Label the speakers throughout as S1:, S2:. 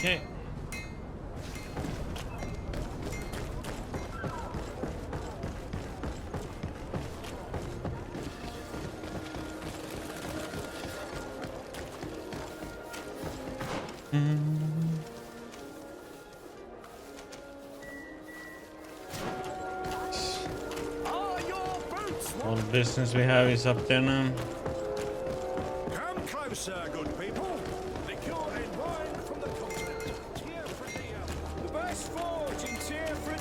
S1: Okay. All the business we have is up there now.
S2: Come closer, good people. Liqueur and wine from the continent. Tier for the best forge in Tier for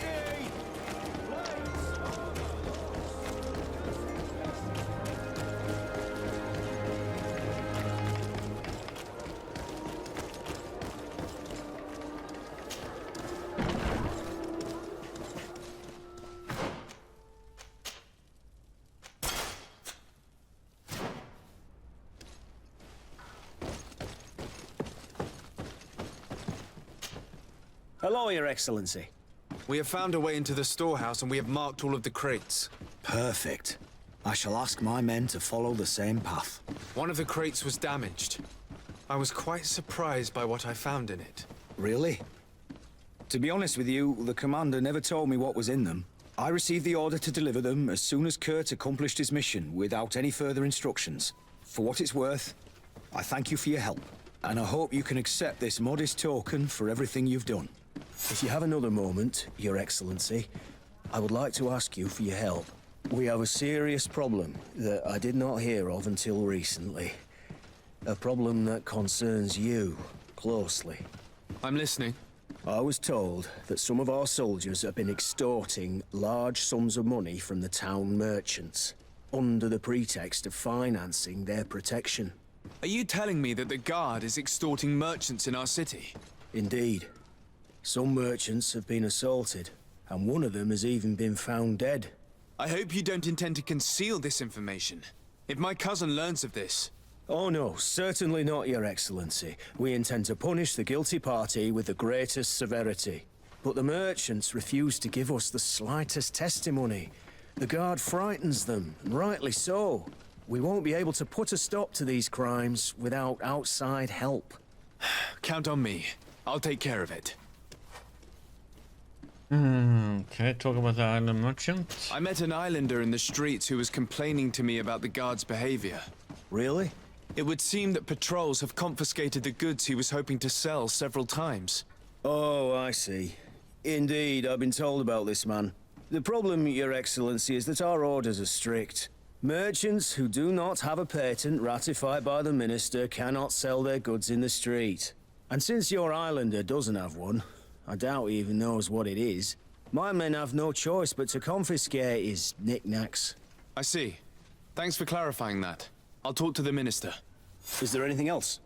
S3: Hello, Your Excellency.
S4: We have found a way into the storehouse and we have marked all of the crates.
S3: Perfect. I shall ask my men to follow the same path.
S4: One of the crates was damaged. I was quite surprised by what I found in it.
S3: Really? To be honest with you, the commander never told me what was in them. I received the order to deliver them as soon as Kurt accomplished his mission without any further instructions. For what it's worth, I thank you for your help. And I hope you can accept this modest token for everything you've done. If you have another moment, Your Excellency, I would like to ask you for your help. We have a serious problem that I did not hear of until recently. A problem that concerns you closely.
S4: I'm listening.
S3: I was told that some of our soldiers have been extorting large sums of money from the town merchants, under the pretext of financing their protection.
S4: Are you telling me that the Guard is extorting merchants in our city?
S3: Indeed. Some merchants have been assaulted, and one of them has even been found dead.
S4: I hope you don't intend to conceal this information. If my cousin learns of this...
S3: Oh no, certainly not, Your Excellency. We intend to punish the guilty party with the greatest severity. But the merchants refuse to give us the slightest testimony. The Guard frightens them, and rightly so. We won't be able to put a stop to these crimes without outside help.
S4: Count on me. I'll take care of it.
S1: Okay, talk about the island merchant.
S4: I met an islander in the streets who was complaining to me about the Guard's behavior.
S3: Really?
S4: It would seem that patrols have confiscated the goods he was hoping to sell several times.
S3: Oh, I see. Indeed, I've been told about this man. The problem, Your Excellency, is that our orders are strict. Merchants who do not have a patent ratified by the minister cannot sell their goods in the street. And since your islander doesn't have one, I doubt he even knows what it is, my men have no choice but to confiscate his knickknacks.
S4: I see. Thanks for clarifying that. I'll talk to the minister.
S3: Is there anything else?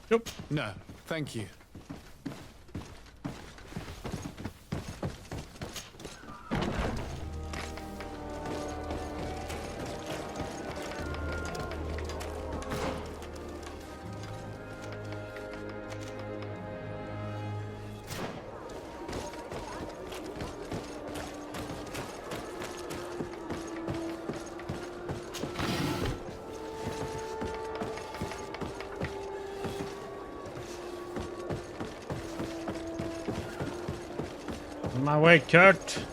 S1: Nope.
S4: No, thank you.
S1: On my way, Kurt.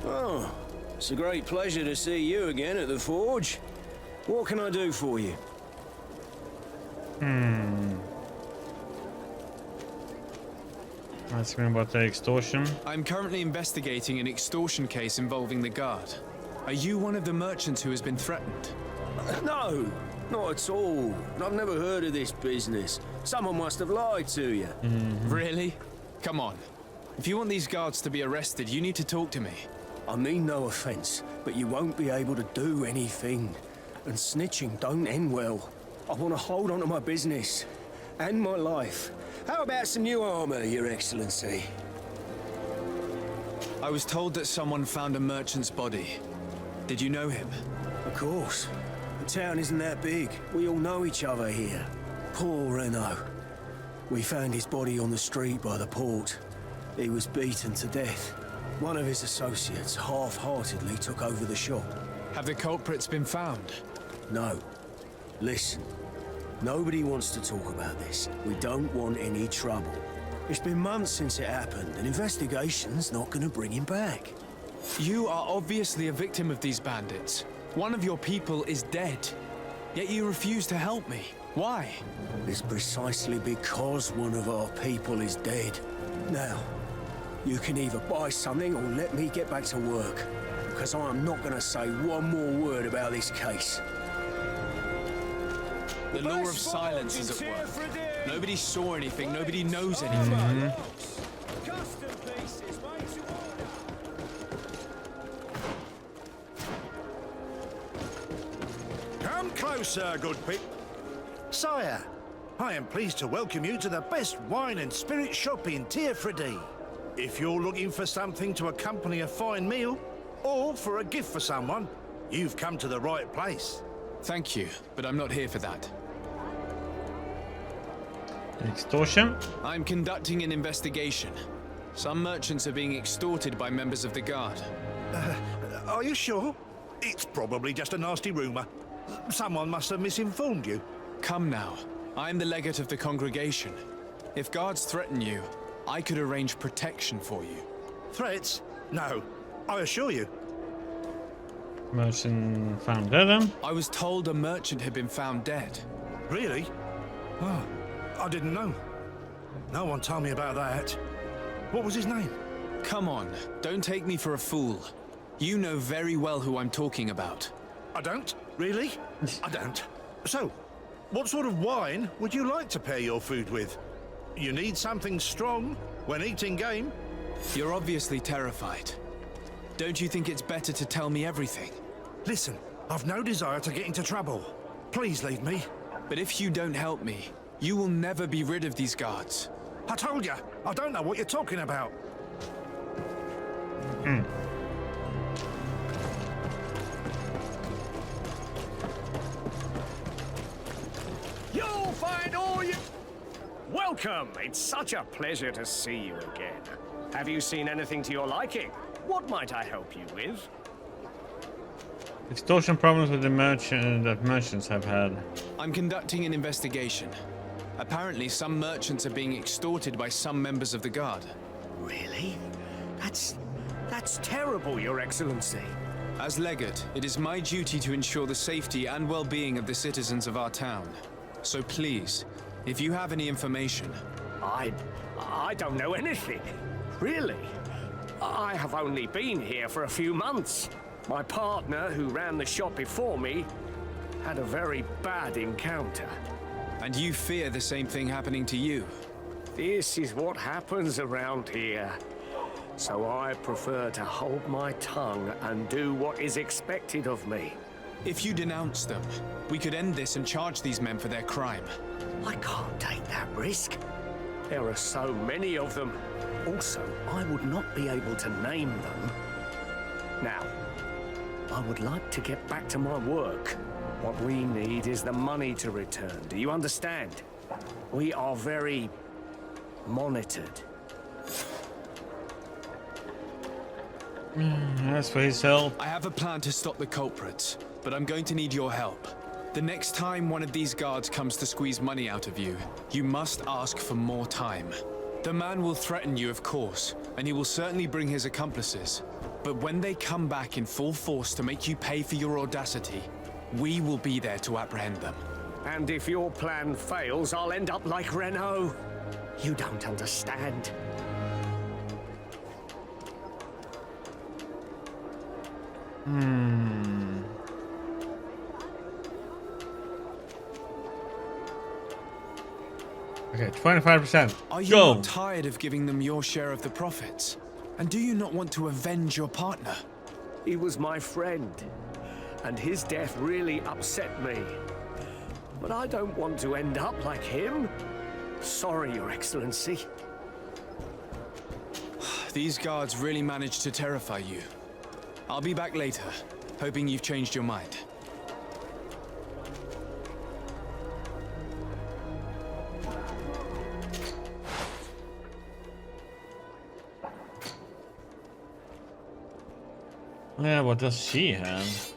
S3: Oh, it's a great pleasure to see you again at the forge. What can I do for you?
S1: Asking about the extortion.
S4: I'm currently investigating an extortion case involving the Guard. Are you one of the merchants who has been threatened?
S3: No, not at all. I've never heard of this business. Someone must have lied to you.
S4: Really? Come on. If you want these guards to be arrested, you need to talk to me.
S3: I mean no offense, but you won't be able to do anything. And snitching don't end well. I want to hold on to my business and my life. How about some new armor, Your Excellency?
S4: I was told that someone found a merchant's body. Did you know him?
S5: Of course. The town isn't that big. We all know each other here. Poor Renault. We found his body on the street by the port. He was beaten to death. One of his associates half-heartedly took over the shop.
S4: Have the culprits been found?
S5: No. Listen. Nobody wants to talk about this. We don't want any trouble. It's been months since it happened. An investigation's not gonna bring him back.
S4: You are obviously a victim of these bandits. One of your people is dead. Yet you refuse to help me. Why?
S5: It's precisely because one of our people is dead. Now, you can either buy something or let me get back to work. Because I'm not gonna say one more word about this case.
S4: The law of silence is at work. Nobody saw anything, nobody knows anything.
S2: Custom pieces made to order. Come closer, good people.
S6: Sire, I am pleased to welcome you to the best wine and spirit shop in Tier-Fredy. If you're looking for something to accompany a fine meal, or for a gift for someone, you've come to the right place.
S4: Thank you, but I'm not here for that.
S1: Extortion.
S4: I'm conducting an investigation. Some merchants are being extorted by members of the guard.
S6: Are you sure? It's probably just a nasty rumor. Someone must have misinformed you.
S4: Come now. I'm the legate of the congregation. If guards threaten you, I could arrange protection for you.
S6: Threats? No, I assure you.
S1: Merchant found dead.
S4: I was told a merchant had been found dead.
S6: Really? Oh, I didn't know. No one told me about that. What was his name?
S4: Come on, don't take me for a fool. You know very well who I'm talking about.
S6: I don't? Really? I don't. So, what sort of wine would you like to pair your food with? You need something strong when eating game.
S4: You're obviously terrified. Don't you think it's better to tell me everything?
S6: Listen, I've no desire to get into trouble. Please leave me.
S4: But if you don't help me, you will never be rid of these guards.
S6: I told you, I don't know what you're talking about.
S7: You'll find all you... Welcome! It's such a pleasure to see you again. Have you seen anything to your liking? What might I help you with?
S1: Extortion problems with the merchant that merchants have had.
S4: I'm conducting an investigation. Apparently, some merchants are being extorted by some members of the guard.
S7: Really? That's terrible, Your Excellency.
S4: As legate, it is my duty to ensure the safety and well-being of the citizens of our town. So please, if you have any information...
S7: I don't know anything. Really. I have only been here for a few months. My partner, who ran the shop before me, had a very bad encounter.
S4: And you fear the same thing happening to you?
S7: This is what happens around here. So I prefer to hold my tongue and do what is expected of me.
S4: If you denounce them, we could end this and charge these men for their crime.
S7: I can't take that risk. There are so many of them. Also, I would not be able to name them. Now, I would like to get back to my work. What we need is the money to return. Do you understand? We are very monitored.
S1: As for his health.
S4: I have a plan to stop the culprits, but I'm going to need your help. The next time one of these guards comes to squeeze money out of you, you must ask for more time. The man will threaten you, of course, and he will certainly bring his accomplices. But when they come back in full force to make you pay for your audacity, we will be there to apprehend them.
S7: And if your plan fails, I'll end up like Renault. You don't understand.
S1: Okay, 25%.
S4: Are you
S1: Go.
S4: not tired of giving them your share of the profits? And do you not want to avenge your partner?
S7: He was my friend, and his death really upset me. But I don't want to end up like him. Sorry, Your Excellency.
S4: These guards really managed to terrify you. I'll be back later, hoping you've changed your mind.
S1: Yeah, what does she have?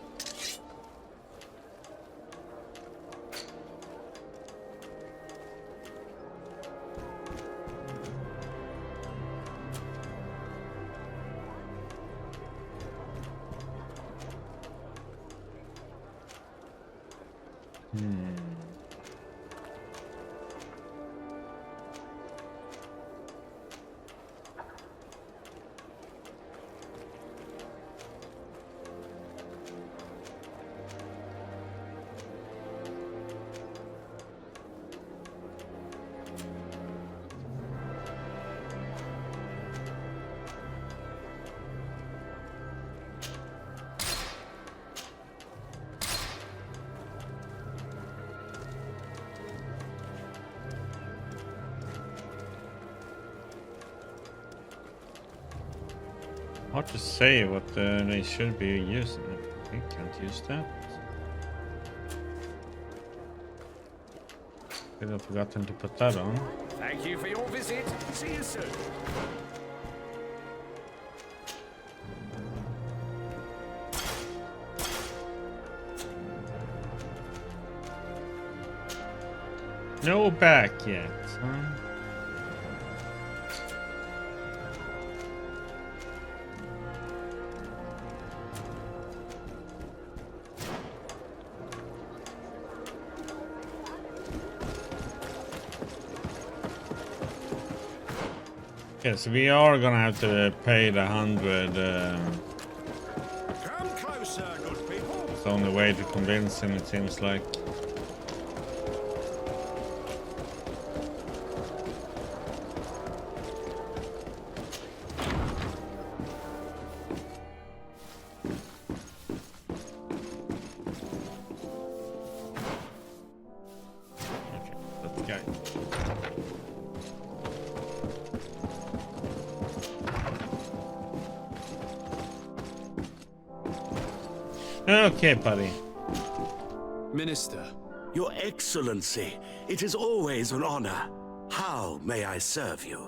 S1: Hard to say what they should be using. I can't use that. Could have forgotten to put that on.
S7: Thank you for your visit. See you soon.
S1: No back yet, huh? Yes, we are gonna have to pay the 100.
S2: Come closer, good people.
S1: It's the only way to convince him, it seems like. Okay, let's go. Okay, buddy.
S4: Minister,
S8: Your Excellency, it is always an honor. How may I serve you?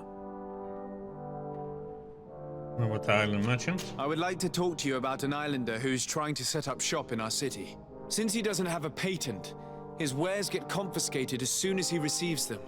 S1: What the island merchant?
S4: I would like to talk to you about an islander who's trying to set up shop in our city. Since he doesn't have a patent, his wares get confiscated as soon as he receives them.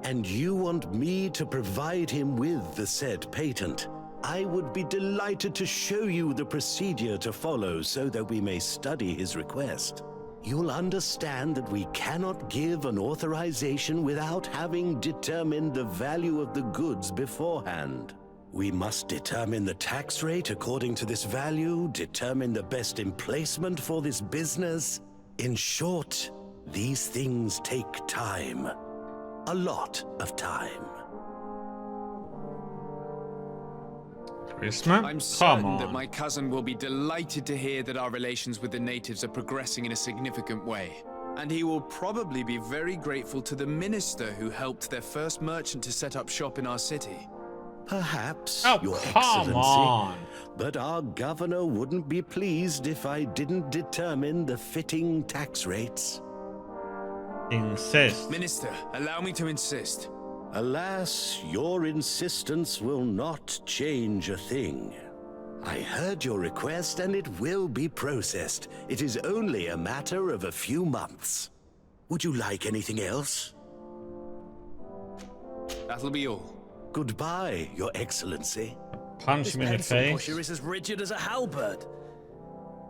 S8: And you want me to provide him with the said patent? I would be delighted to show you the procedure to follow so that we may study his request. You'll understand that we cannot give an authorization without having determined the value of the goods beforehand. We must determine the tax rate according to this value, determine the best emplacement for this business. In short, these things take time. A lot of time.
S1: Charisma?
S4: I'm
S1: Come
S4: certain that
S1: on.
S4: my cousin will be delighted to hear that our relations with the natives are progressing in a significant way. And he will probably be very grateful to the minister who helped their first merchant to set up shop in our city.
S8: Perhaps,
S1: Oh,
S8: Your
S1: come
S8: Excellency.
S1: on.
S8: But our governor wouldn't be pleased if I didn't determine the fitting tax rates.
S1: Insist.
S4: Minister, allow me to insist.
S8: Alas, your insistence will not change a thing. I heard your request and it will be processed. It is only a matter of a few months. Would you like anything else?
S4: That'll be all.
S8: Goodbye, Your Excellency.
S1: Punch him in the
S5: Pencil
S1: face.
S5: pusher is as rigid as a halberd.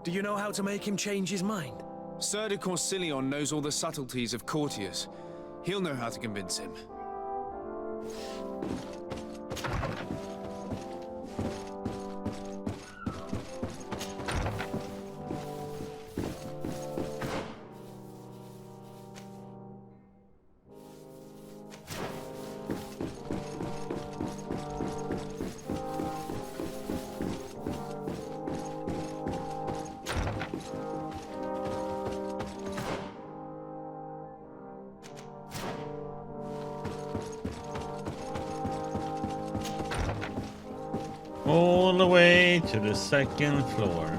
S5: Do you know how to make him change his mind?
S4: Sir de Corsilion knows all the subtleties of courtiers. He'll know how to convince him.
S1: All the way to the second floor.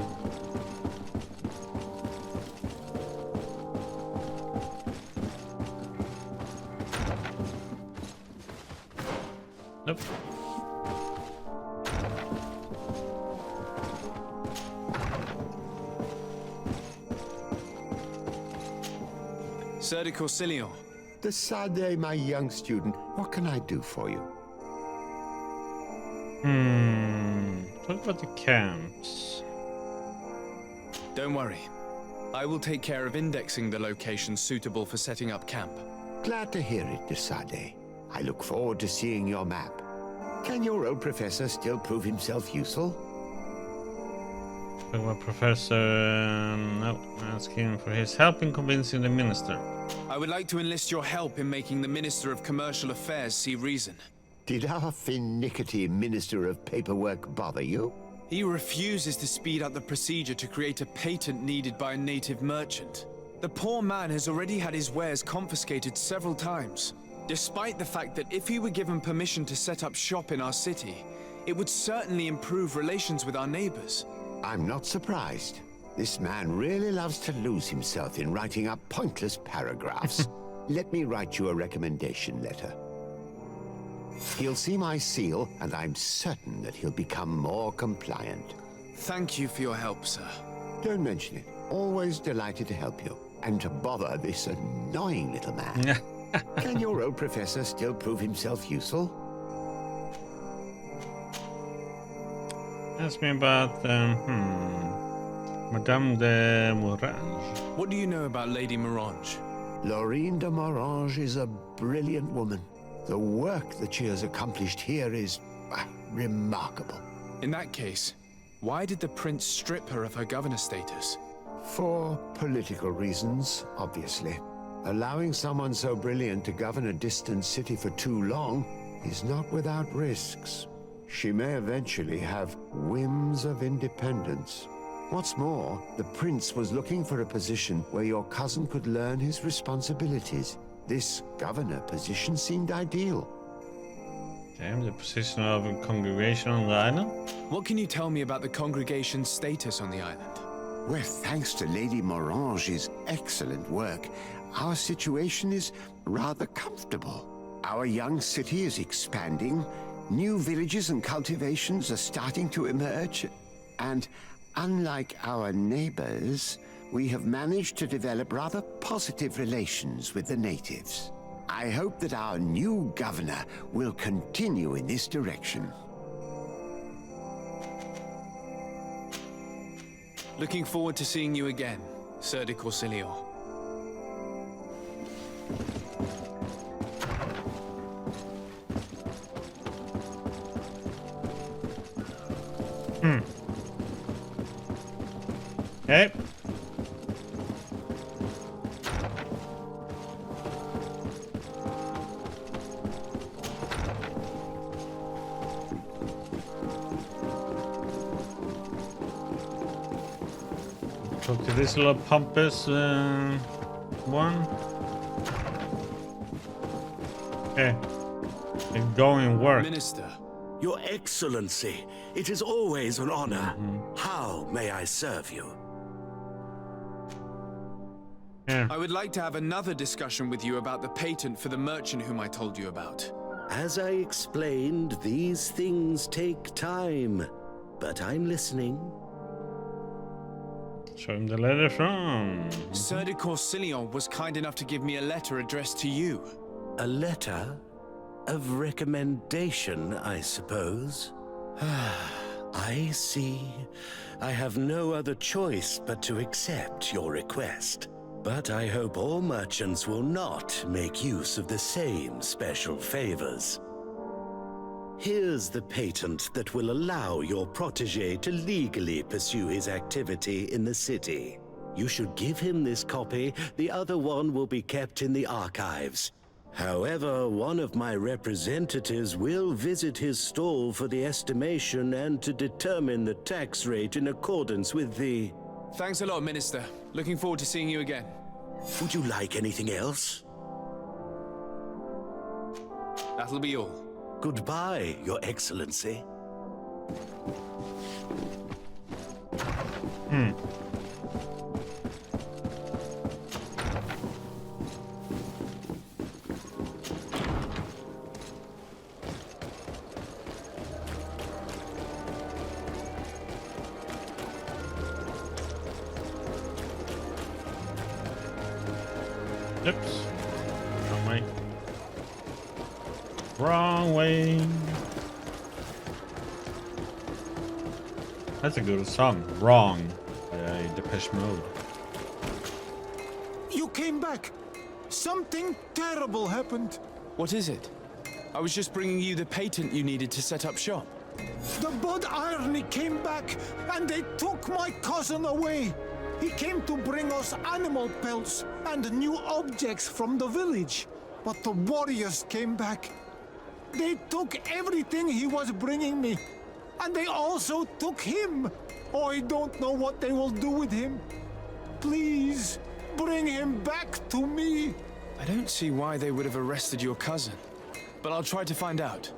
S1: Nope.
S4: Sir de Corsilion.
S9: Desade, my young student, what can I do for you?
S1: Talk about the camps.
S4: Don't worry. I will take care of indexing the locations suitable for setting up camp.
S9: Glad to hear it, Desade. I look forward to seeing your map. Can your old professor still prove himself useful?
S1: Talk about Professor... no, ask him for his help in convincing the minister.
S4: I would like to enlist your help in making the Minister of Commercial Affairs see reason.
S9: Did our finicky Minister of Paperwork bother you?
S4: He refuses to speed up the procedure to create a patent needed by a native merchant. The poor man has already had his wares confiscated several times, despite the fact that if he were given permission to set up shop in our city, it would certainly improve relations with our neighbors.
S9: I'm not surprised. This man really loves to lose himself in writing up pointless paragraphs. Let me write you a recommendation letter. He'll see my seal, and I'm certain that he'll become more compliant.
S4: Thank you for your help, sir.
S9: Don't mention it. Always delighted to help you. And to bother this annoying little man. Can your old professor still prove himself useful?
S1: Ask me about, Madame de Morange.
S4: What do you know about Lady Morange?
S9: Laurine de Morange is a brilliant woman. The work that she has accomplished here is remarkable.
S4: In that case, why did the prince strip her of her governor status?
S9: For political reasons, obviously. Allowing someone so brilliant to govern a distant city for too long is not without risks. She may eventually have whims of independence. What's more, the prince was looking for a position where your cousin could learn his responsibilities. This governor position seemed ideal.
S1: Damn, the position of a congregation on the island?
S4: What can you tell me about the congregation's status on the island?
S9: Well, thanks to Lady Morange's excellent work, our situation is rather comfortable. Our young city is expanding, new villages and cultivations are starting to emerge, and unlike our neighbors, we have managed to develop rather positive relations with the natives. I hope that our new governor will continue in this direction.
S4: Looking forward to seeing you again, Sir de Corsilion.
S1: Hey. Talk to this little pompous one. Hey, going work.
S4: Minister.
S8: Your Excellency, it is always an honor. How may I serve you?
S1: Yeah.
S4: I would like to have another discussion with you about the patent for the merchant whom I told you about.
S8: As I explained, these things take time, but I'm listening.
S1: Show him the letter from.
S4: Sir de Corsilion was kind enough to give me a letter addressed to you.
S8: A letter of recommendation, I suppose. I see. I have no other choice but to accept your request. But I hope all merchants will not make use of the same special favors. Here's the patent that will allow your protege to legally pursue his activity in the city. You should give him this copy. The other one will be kept in the archives. However, one of my representatives will visit his stall for the estimation and to determine the tax rate in accordance with the...
S4: Thanks a lot, Minister. Looking forward to seeing you again.
S8: Would you like anything else?
S4: That'll be all.
S8: Goodbye, Your Excellency.
S1: Oops. Wrong way. Wrong way. That's a good song. Wrong. By Depeche Mode.
S5: You came back. Something terrible happened.
S4: What is it? I was just bringing you the patent you needed to set up shop.
S5: The Bud Irony came back, and they took my cousin away. He came to bring us animal pelts and new objects from the village. But the warriors came back. They took everything he was bringing me. And they also took him. I don't know what they will do with him. Please, bring him back to me.
S4: I don't see why they would have arrested your cousin, but I'll try to find out.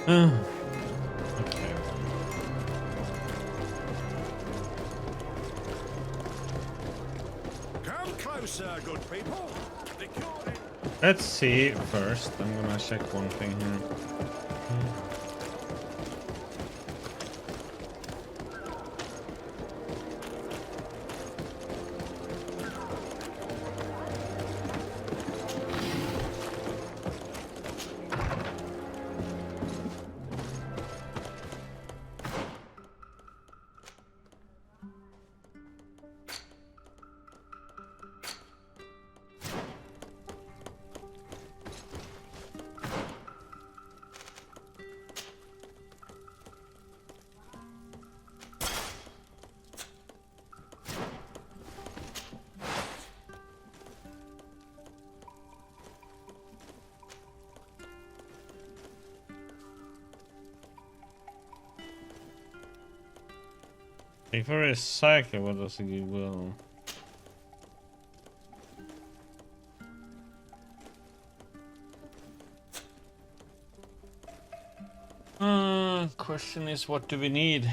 S1: Okay.
S2: Come closer, good people. The cure in...
S1: Let's see first. I'm gonna check one thing here. If I recycle, what does it give? Well, question is, what do we need?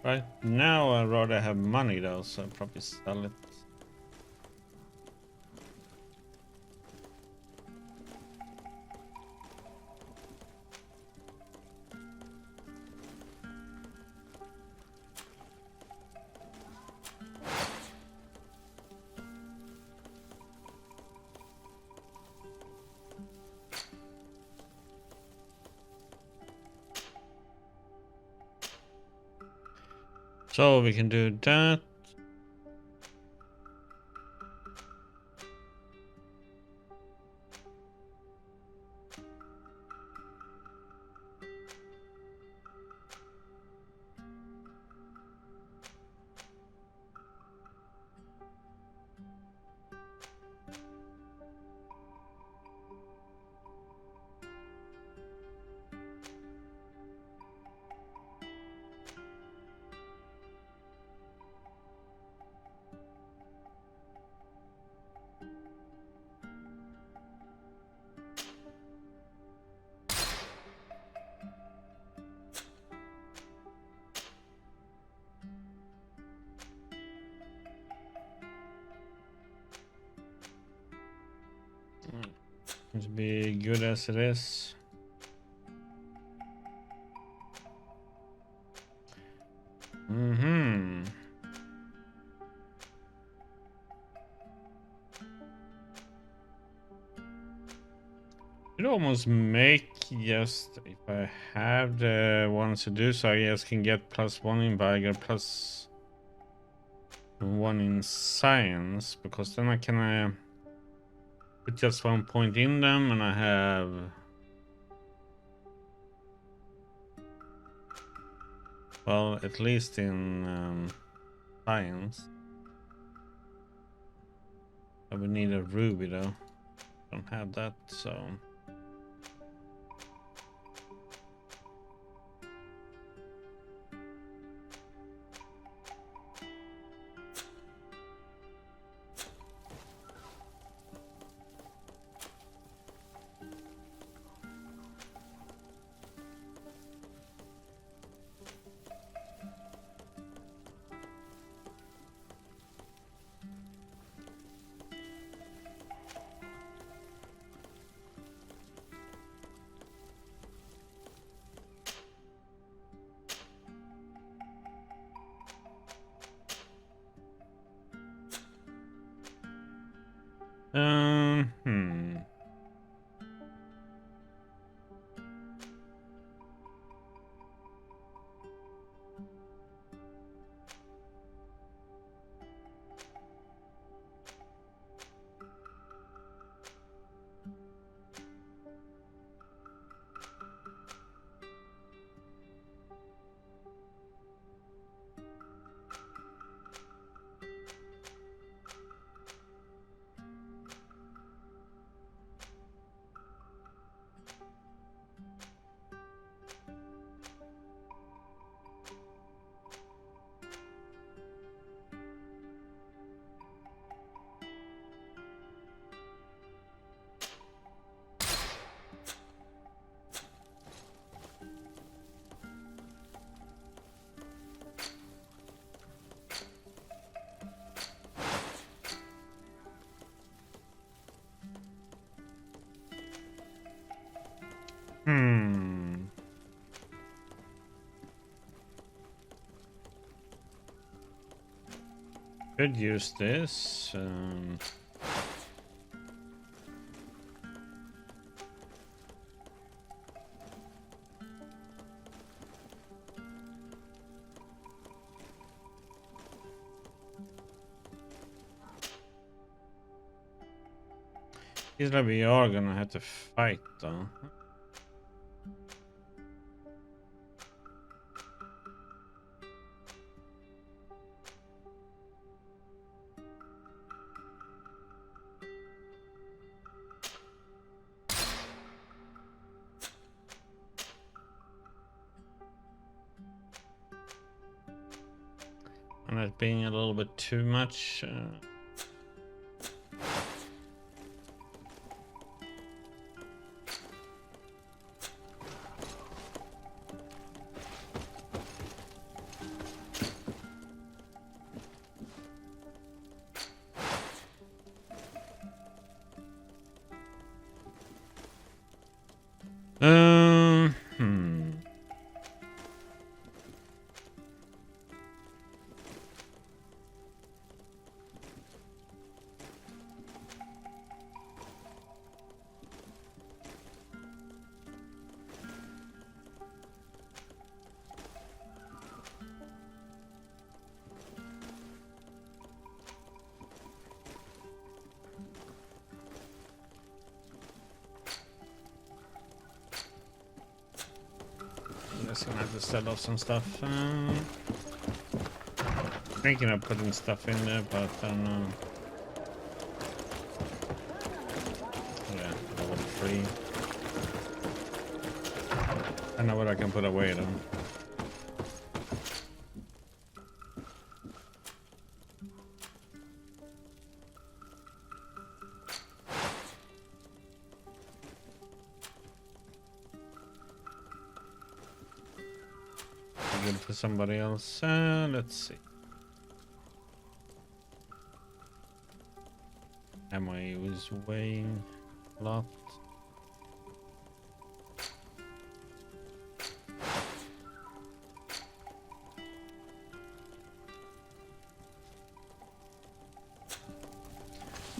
S1: Right now, I'd rather have money though, so I'll probably sell it. So we can do that. Seems to be good as it is. It almost make just if I have the ones to do so, I guess can get +1 in Vigor, +1 in Science, because then I can put just 1 point in them, and I have well, at least in Science. I would need a ruby though. Don't have that, so. Hmm. Could use this. Guess that we are gonna have to fight though. And that being a little bit too much. Hmm. Just gonna have to sell off some stuff. Thinking of putting stuff in there, but I don't know. Yeah, level 3. I know what I can put away though. Good for somebody else. Let's see. Ammo is weighing a lot.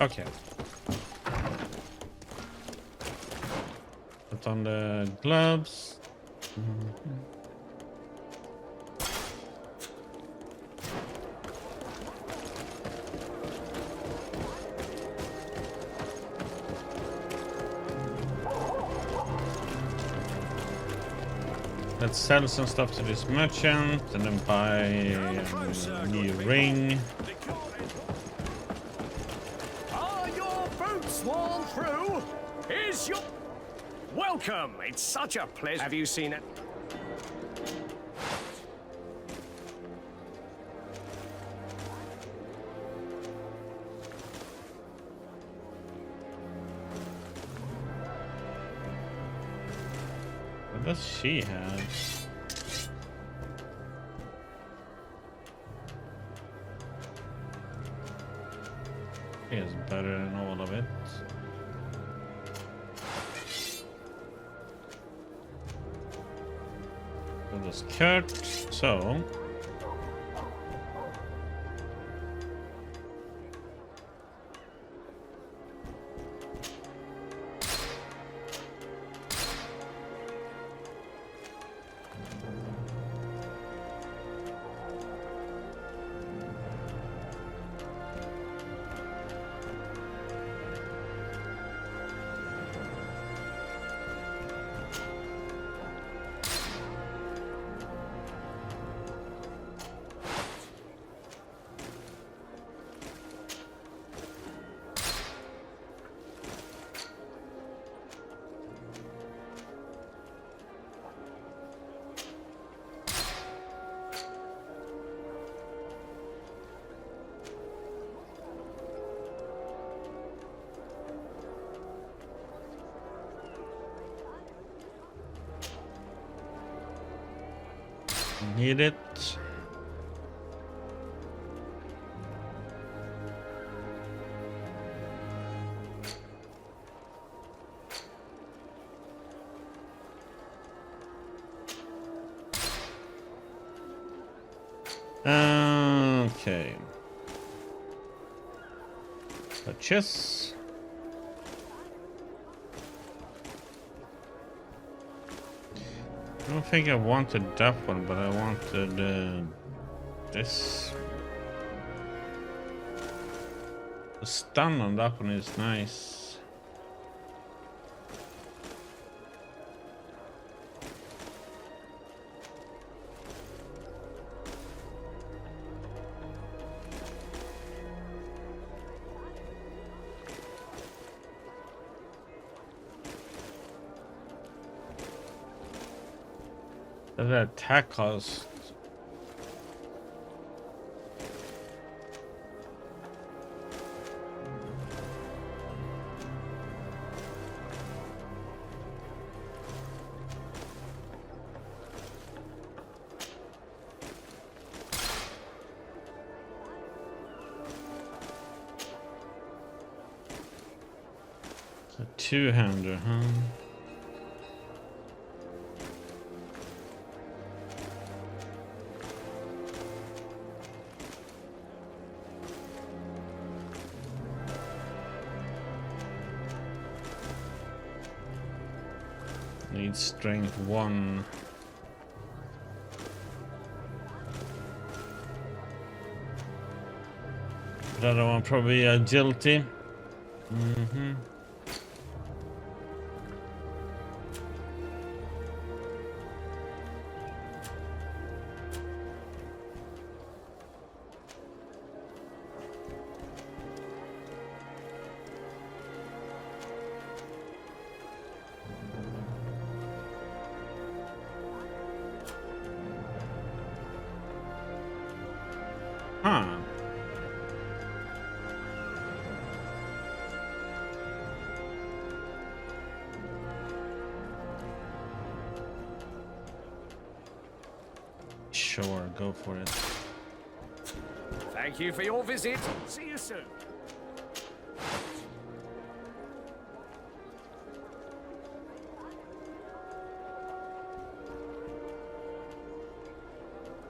S1: Okay. Put on the gloves. Let's sell some stuff to this merchant and then buy a new ring.
S7: Are your boots worn through? Is your... Welcome! It's such a pleasure. Have you seen it?
S1: What does she have? She is better than all of it. So does Kurt. So Need it. Okay. Purchase. I don't think I wanted that one, but I wanted this. The stun on that one is nice. The attack cost. A two-hander, huh? Needs strength 1. The other one probably agility. Huh. Sure, go for it.
S7: Thank you for your visit. See you soon.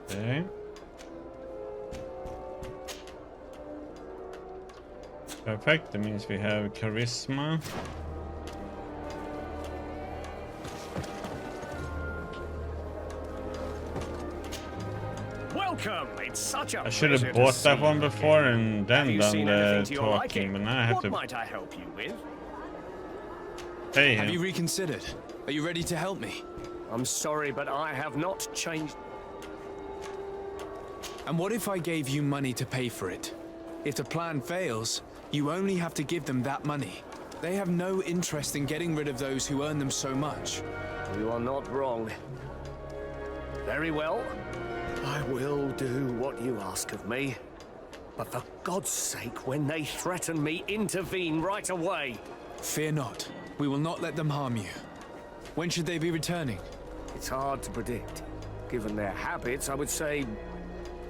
S1: Okay. Perfect, that means we have charisma.
S7: Welcome. It's such a
S1: I should have
S7: pleasure to
S1: bought
S7: see
S1: that one
S7: you
S1: before
S7: again.
S1: and then
S7: Have you
S1: done
S7: seen
S1: the
S7: anything to your
S1: talking,
S7: liking?
S1: but now I have
S7: What
S1: to
S7: might I help you with?
S1: pay
S4: Have
S1: him.
S4: you reconsidered? Are you ready to help me?
S7: I'm sorry, but I have not changed.
S4: And what if I gave you money to pay for it? If the plan fails, you only have to give them that money. They have no interest in getting rid of those who earn them so much.
S7: You are not wrong. Very well. I will do what you ask of me. But for God's sake, when they threaten me, intervene right away.
S4: Fear not. We will not let them harm you. When should they be returning?
S7: It's hard to predict. Given their habits, I would say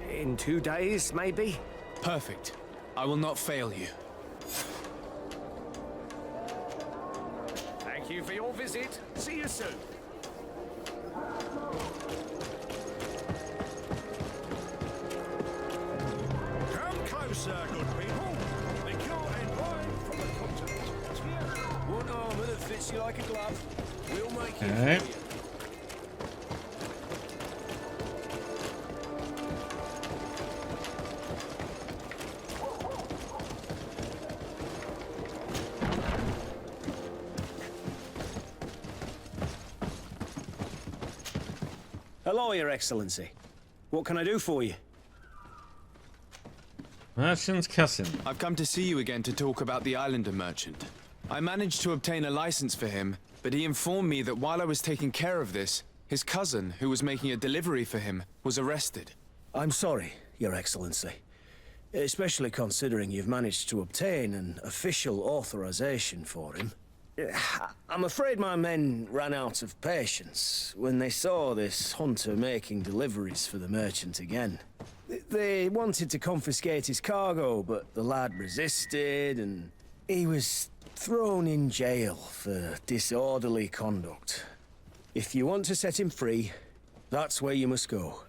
S7: in 2 days, maybe?
S4: Perfect. I will not fail you.
S7: Thank you for your visit. See you soon.
S2: Come closer, good people. Liquor and wine from the continent. Here,
S5: One armor that fits you like a glove. We'll make it
S1: Okay.
S5: for you. Hello, Your Excellency. What can I do for you?
S1: Merchant's cousin.
S4: I've come to see you again to talk about the Islander merchant. I managed to obtain a license for him, but he informed me that while I was taking care of this, his cousin, who was making a delivery for him, was arrested.
S5: I'm sorry, Your Excellency. Especially considering you've managed to obtain an official authorization for him.
S3: I'm afraid my men ran out of patience when they saw this hunter making deliveries for the merchant again. They wanted to confiscate his cargo, but the lad resisted and he was thrown in jail for disorderly conduct. If you want to set him free, that's where you must go.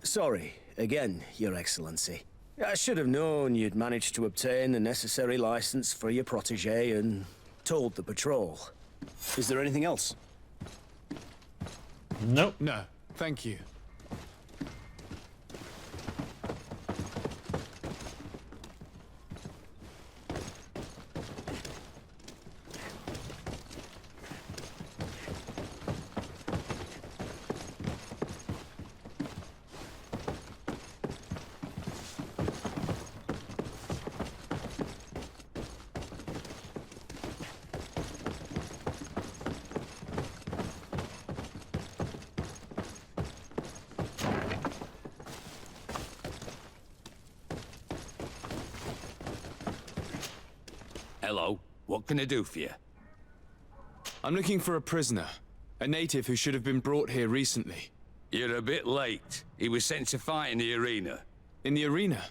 S3: Sorry, again, Your Excellency. I should have known you'd managed to obtain the necessary license for your protégé and told the patrol. Is there anything else?
S1: Nope.
S4: No, thank you.
S10: Hello, what can I do for you?
S4: I'm looking for a prisoner. A native who should have been brought here recently.
S10: You're a bit late. He was sent to fight in the arena.
S4: In the arena?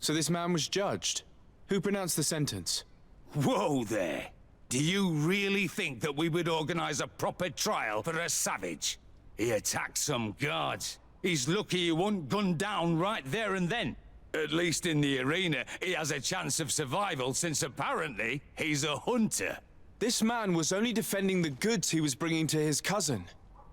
S4: So this man was judged? Who pronounced the sentence?
S10: Whoa there! Do you really think that we would organize a proper trial for a savage? He attacked some guards. He's lucky he wasn't gunned down right there and then. At least in the arena, he has a chance of survival since apparently he's a hunter.
S4: This man was only defending the goods he was bringing to his cousin.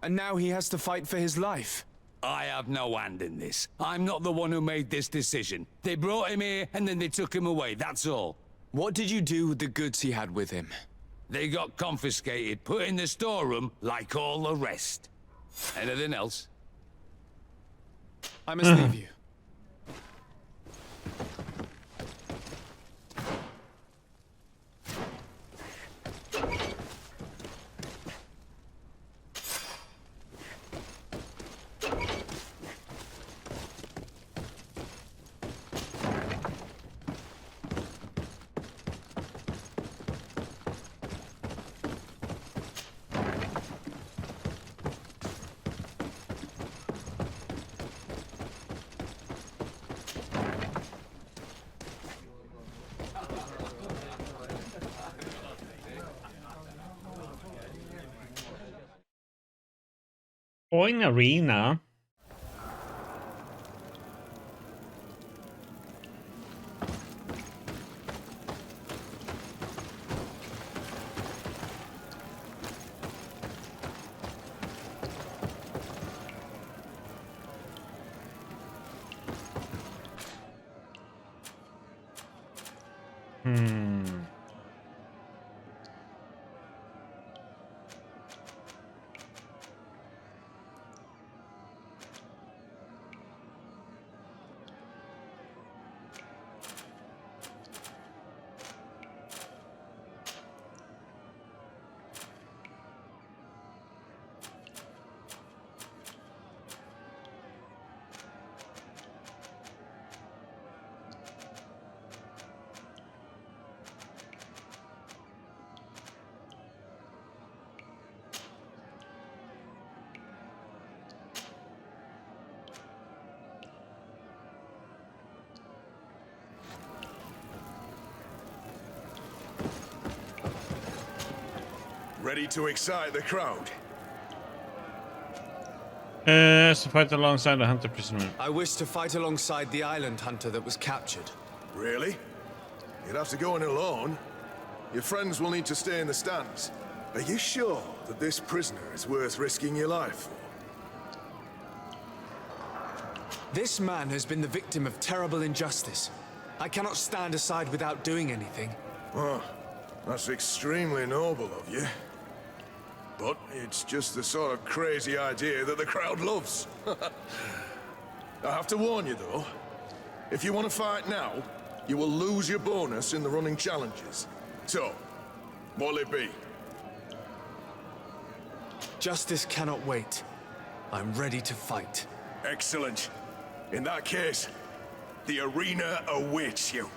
S4: And now he has to fight for his life.
S10: I have no hand in this. I'm not the one who made this decision. They brought him here and then they took him away, that's all.
S4: What did you do with the goods he had with him?
S10: They got confiscated, put in the storeroom like all the rest. Anything else?
S4: I must leave you.
S1: Or in arena.
S2: Ready to excite the crowd?
S1: So fight alongside the hunter prisoner.
S4: I wish to fight alongside the island hunter that was captured.
S2: Really? You'd have to go in alone. Your friends will need to stay in the stands. Are you sure that this prisoner is worth risking your life for?
S4: This man has been the victim of terrible injustice. I cannot stand aside without doing anything.
S2: Oh, that's extremely noble of you. But it's just the sort of crazy idea that the crowd loves. I have to warn you, though. If you want to fight now, you will lose your bonus in the running challenges. So, what'll it be?
S4: Justice cannot wait. I'm ready to fight.
S2: Excellent. In that case, the arena awaits you.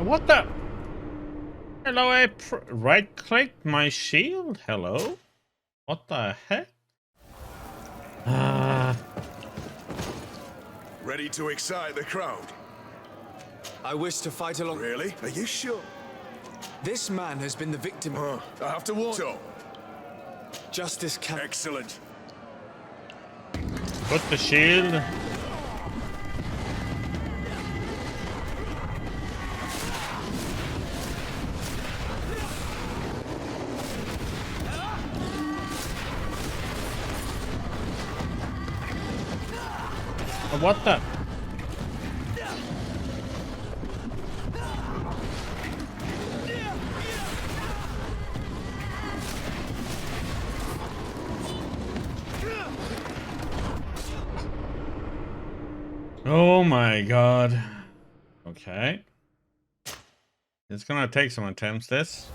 S1: What the? Hello, I right-clicked my shield? Hello? What the heck?
S2: Ready to excite the crowd?
S4: I wish to fight along.
S2: Really? Are you sure?
S4: This man has been the victim.
S2: I have to warn you.
S4: Justice can.
S2: Excellent.
S1: Put the shield. What the? Oh my god. Okay. It's gonna take some attempts, this.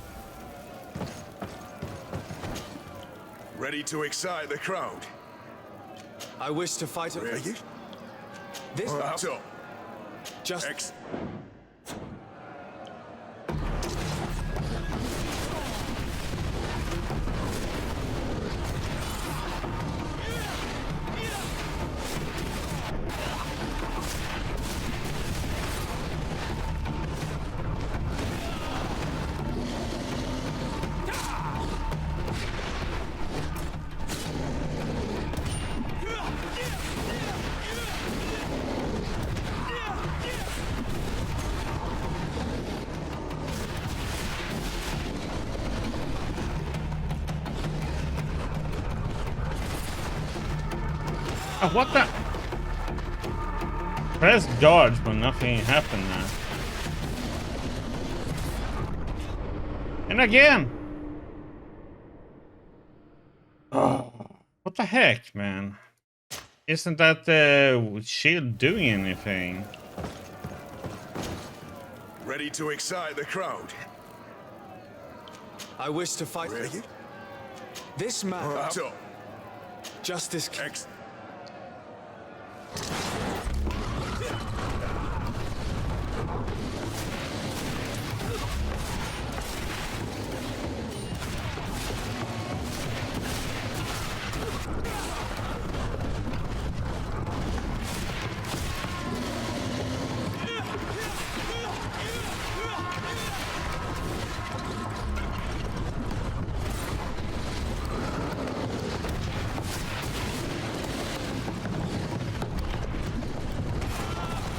S2: Ready to excite the crowd?
S4: I wish to fight.
S2: Really?
S4: This.
S2: Just.
S1: Oh, what the? Press dodge, but nothing happened there. And again! Oh, what the heck, man? Isn't that the shield doing anything?
S2: Ready to excite the crowd?
S4: I wish to fight.
S2: Really?
S4: This man. Justice can.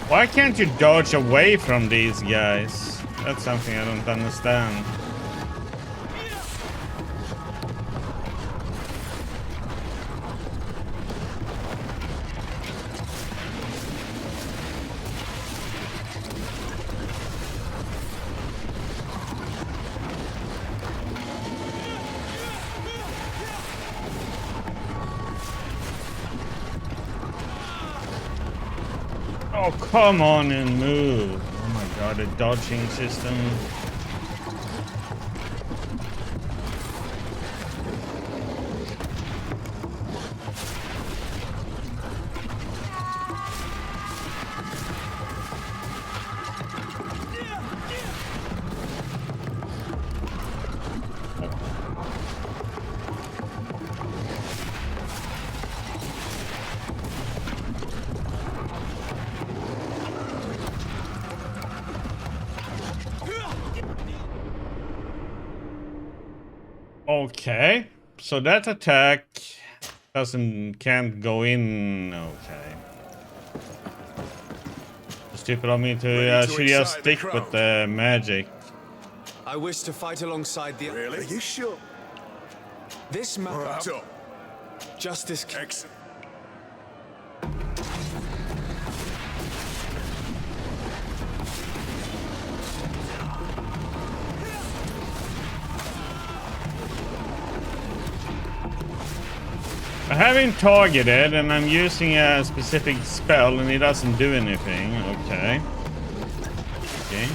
S1: Why can't you dodge away from these guys? That's something I don't understand. Oh, come on and move. Oh my god, a dodging system. Okay, so that attack can't go in. Okay. Stupid of me to should just stick with the magic.
S4: I wish to fight alongside the.
S2: Really? Are you sure?
S4: This man. Justice can.
S1: I have him targeted and I'm using a specific spell and he doesn't do anything. Okay. Okay.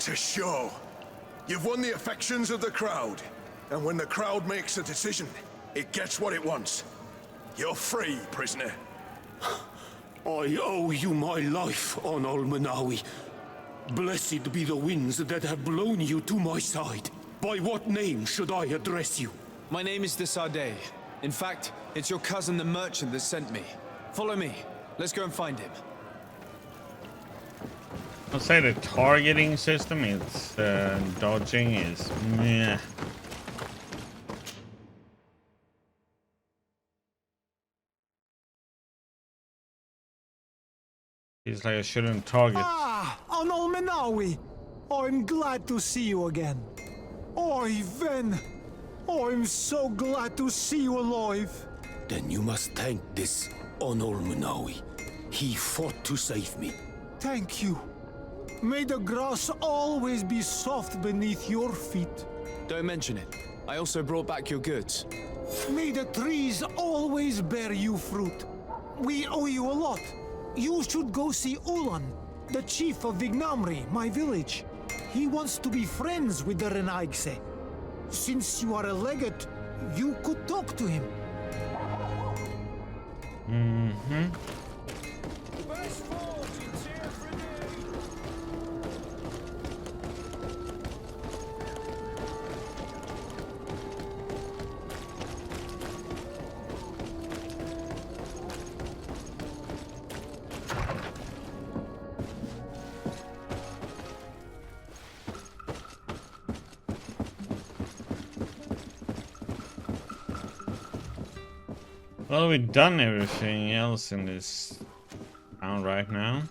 S2: It's a show. You've won the affections of the crowd. And when the crowd makes a decision, it gets what it wants. You're free, prisoner.
S11: I owe you my life, Onol Manawi. Blessed be the winds that have blown you to my side. By what name should I address you?
S4: My name is Desade. In fact, it's your cousin the merchant that sent me. Follow me. Let's go and find him.
S1: I'll say the targeting system is dodging is meh. It's like I shouldn't target.
S12: Ah, Onol Manawi. I'm glad to see you again. Oi, Ven. I'm so glad to see you alive.
S11: Then you must thank this Onol Manawi. He fought to save me.
S12: Thank you. May the grass always be soft beneath your feet.
S4: Don't mention it. I also brought back your goods.
S12: May the trees always bear you fruit. We owe you a lot. You should go see Ulan, the chief of Vignamri, my village. He wants to be friends with the Renaigse. Since you are a legate, you could talk to him.
S1: Mm-hmm. Well, we've done everything else in this town right now.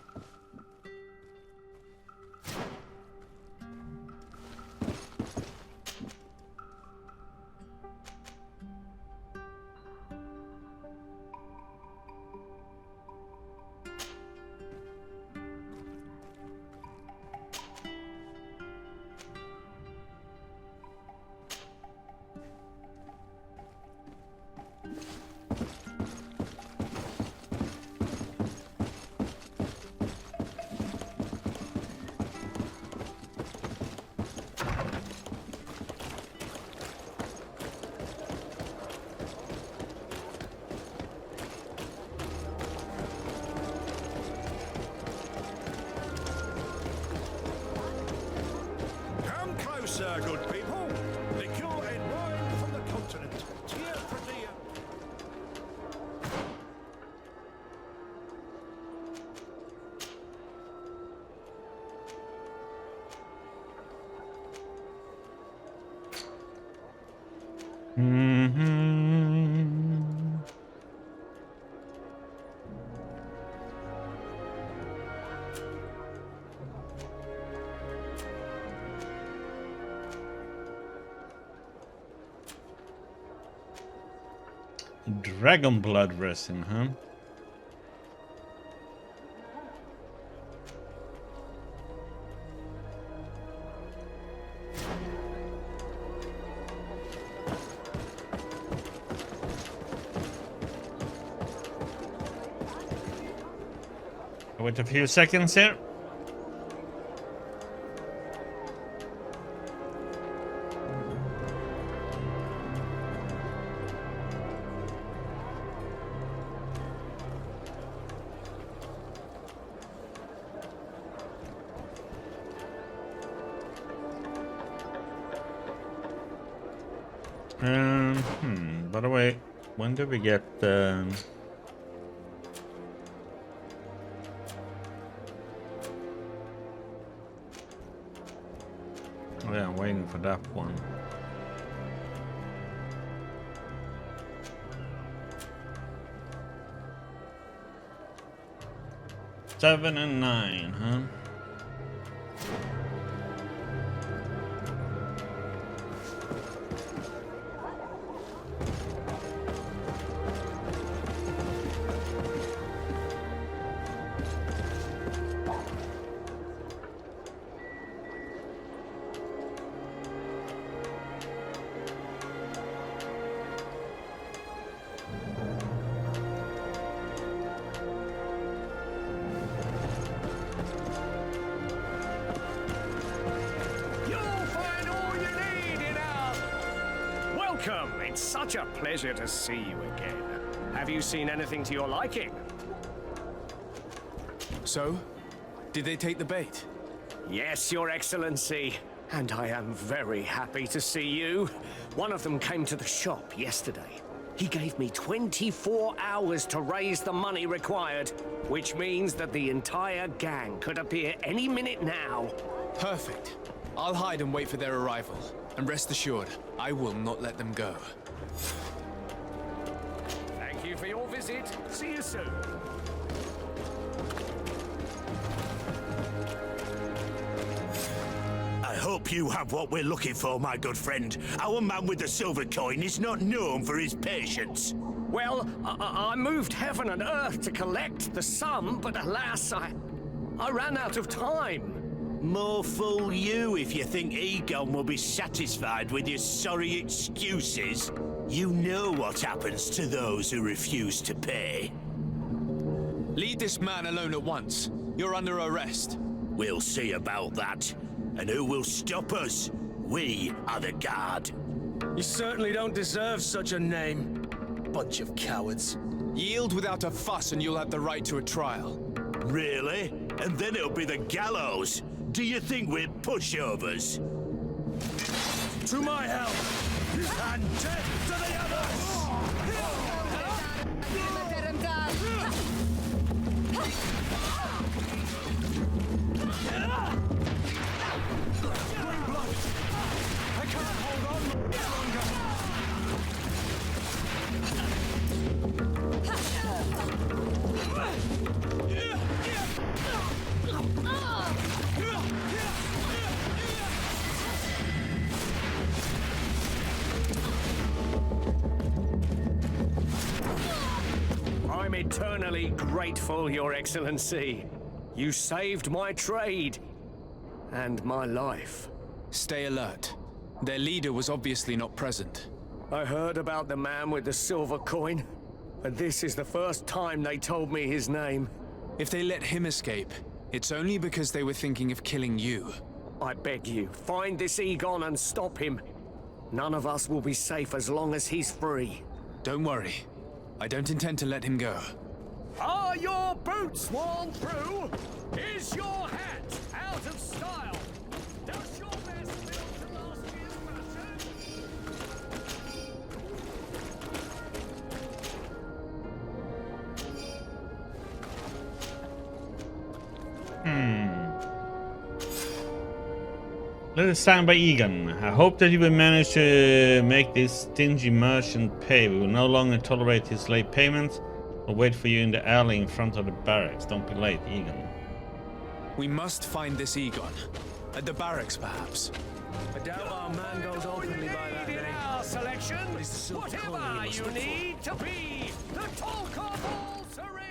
S6: Come closer, good people. Liqueur and wine from the continent. Tear for dear.
S1: Mm-hmm. Dragon blood resin, huh? Wait a few seconds here. By the way, when do we get oh yeah, I'm waiting for that one. Seven and 9, huh?
S7: such a pleasure to see you again. Have you seen anything to your liking?
S4: So, did they take the bait?
S7: Yes, Your Excellency. And I am very happy to see you. One of them came to the shop yesterday. He gave me 24 hours to raise the money required, which means that the entire gang could appear any minute now.
S4: Perfect. I'll hide and wait for their arrival. And rest assured, I will not let them go.
S7: Thank you for your visit. See you soon.
S6: I hope you have what we're looking for, my good friend. Our man with the silver coin is not known for his patience.
S7: Well, I moved heaven and earth to collect the sum, but alas, I ran out of time.
S6: More fool you if you think Egon will be satisfied with your sorry excuses. You know what happens to those who refuse to pay.
S4: Leave this man alone at once. You're under arrest.
S6: We'll see about that. And who will stop us? We are the guard.
S5: You certainly don't deserve such a name. Bunch of cowards.
S4: Yield without a fuss and you'll have the right to a trial.
S6: Really? And then it'll be the gallows. Do you think we're pushovers?
S5: To my help!
S6: And death to the others!
S7: I'm eternally grateful, Your Excellency. You saved my trade and my life.
S4: Stay alert. Their leader was obviously not present.
S7: I heard about the man with the silver coin, but this is the first time they told me his name.
S4: If they let him escape, it's only because they were thinking of killing you.
S7: I beg you, find this Egon and stop him. None of us will be safe as long as he's free.
S4: Don't worry. I don't intend to let him go.
S7: Are your boots worn through? Is your hat out of style? Does your vest belong to last year's fashion?
S1: Let us sign by Egon. I hope that you will manage to make this stingy merchant pay. We will no longer tolerate his late payments. We'll wait for you in the alley in front of the barracks. Don't be late, Egon.
S4: We must find this Egon. At the barracks, perhaps.
S5: I doubt our man goes openly by that
S7: In
S5: name.
S7: our selection,
S5: What is the silver coin
S7: whatever
S5: we must
S7: you
S5: look for?
S7: need to be the talk of all Sérèn.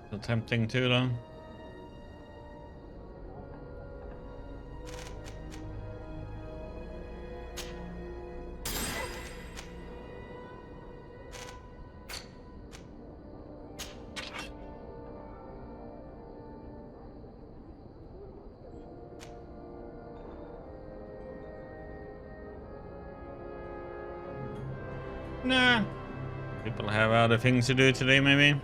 S1: So tempting too, though. Nah. People have other things to do today, maybe.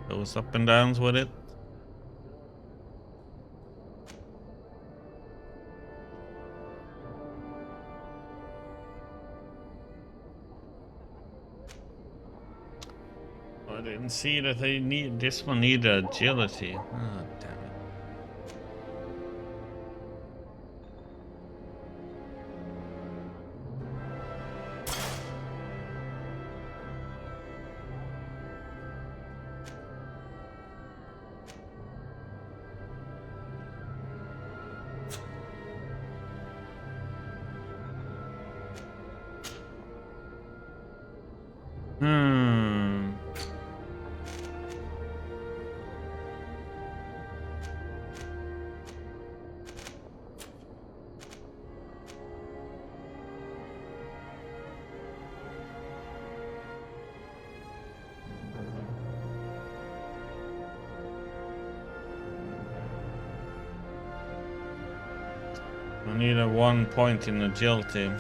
S1: Goes up and downs with it. I didn't see that they need this one needed agility. Oh, damn it. I need a 1 point in agility.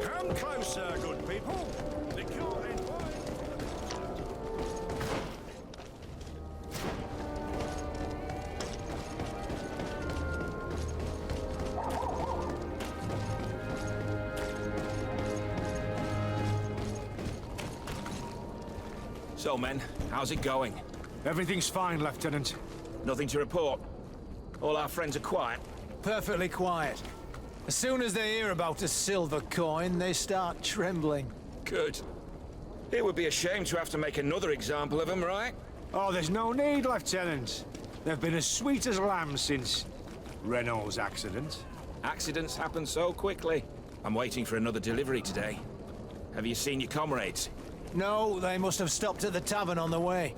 S6: Come closer, good people. The cure and wine.
S13: So, men, how's it going?
S14: Everything's fine, Lieutenant.
S13: Nothing to report? All our friends are quiet?
S12: Perfectly quiet. As soon as they hear about a silver coin, they start trembling.
S13: Good. It would be a shame to have to make another example of them, right?
S14: Oh, there's no need, Lieutenant. They've been as sweet as lambs since Renault's accident.
S13: Accidents happen so quickly. I'm waiting for another delivery today. Have you seen your comrades?
S12: No, they must have stopped at the tavern on the way.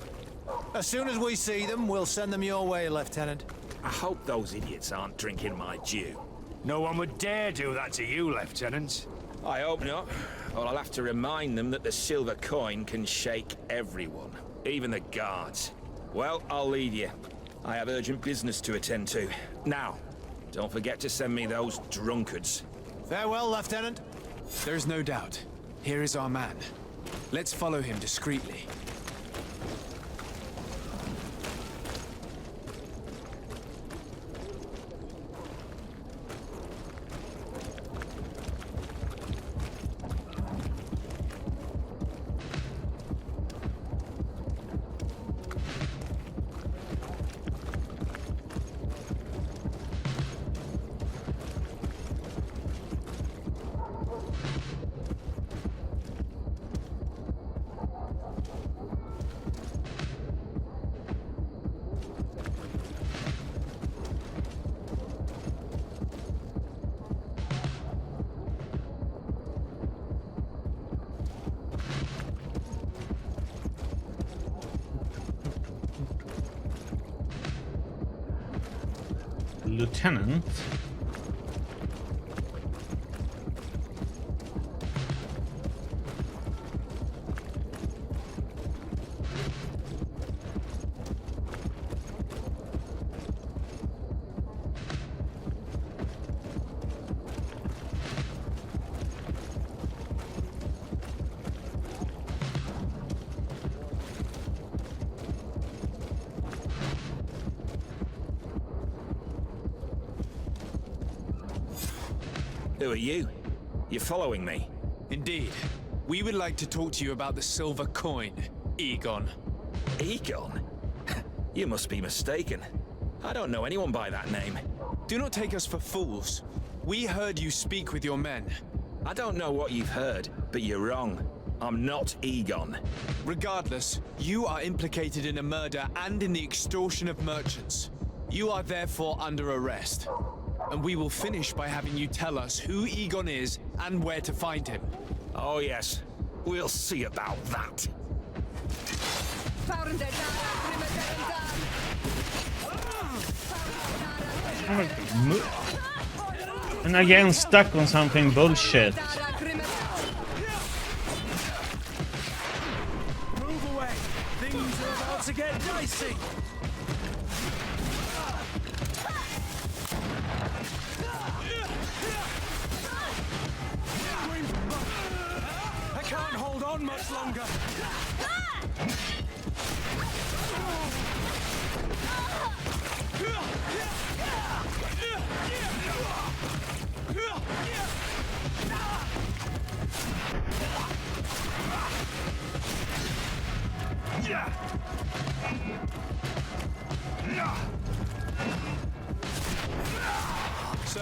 S12: As soon as we see them, we'll send them your way, Lieutenant.
S13: I hope those idiots aren't drinking my dew.
S14: No one would dare do that to you, Lieutenant.
S13: I hope not. Or I'll have to remind them that the silver coin can shake everyone, even the guards. Well, I'll leave you. I have urgent business to attend to. Now, don't forget to send me those drunkards.
S12: Farewell, Lieutenant.
S4: There's no doubt. Here is our man. Let's follow him discreetly.
S1: Lieutenant?
S13: Who are you? You're following me?
S4: Indeed. We would like to talk to you about the silver coin, Egon.
S13: Egon? You must be mistaken. I don't know anyone by that name.
S4: Do not take us for fools. We heard you speak with your men.
S13: I don't know what you've heard, but you're wrong. I'm not Egon.
S4: Regardless, you are implicated in a murder and in the extortion of merchants. You are therefore under arrest. And we will finish by having you tell us who Egon is and where to find him.
S13: Oh yes, we'll see about that.
S1: And again stuck on something bullshit.
S5: Move away. Things are about to get dicey. I can't hold on much longer.
S4: So,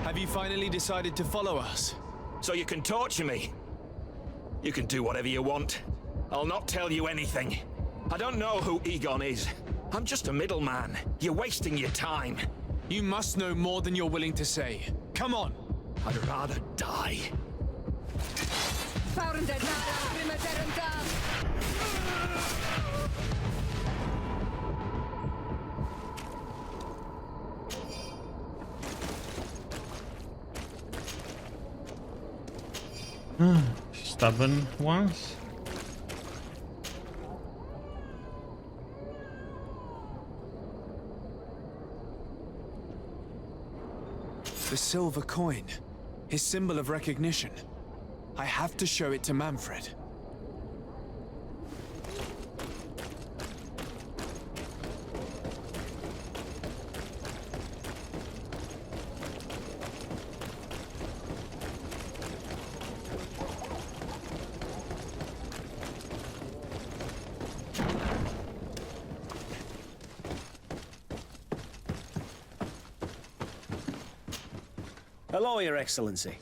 S4: have you finally decided to follow us?
S13: So you can torture me. You can do whatever you want. I'll not tell you anything. I don't know who Egon is. I'm just a middleman. You're wasting your time.
S4: You must know more than you're willing to say. Come on!
S13: I'd rather die.
S1: Stubborn ones.
S4: The silver coin. His symbol of recognition. I have to show it to Manfred.
S5: Hello, Your Excellency.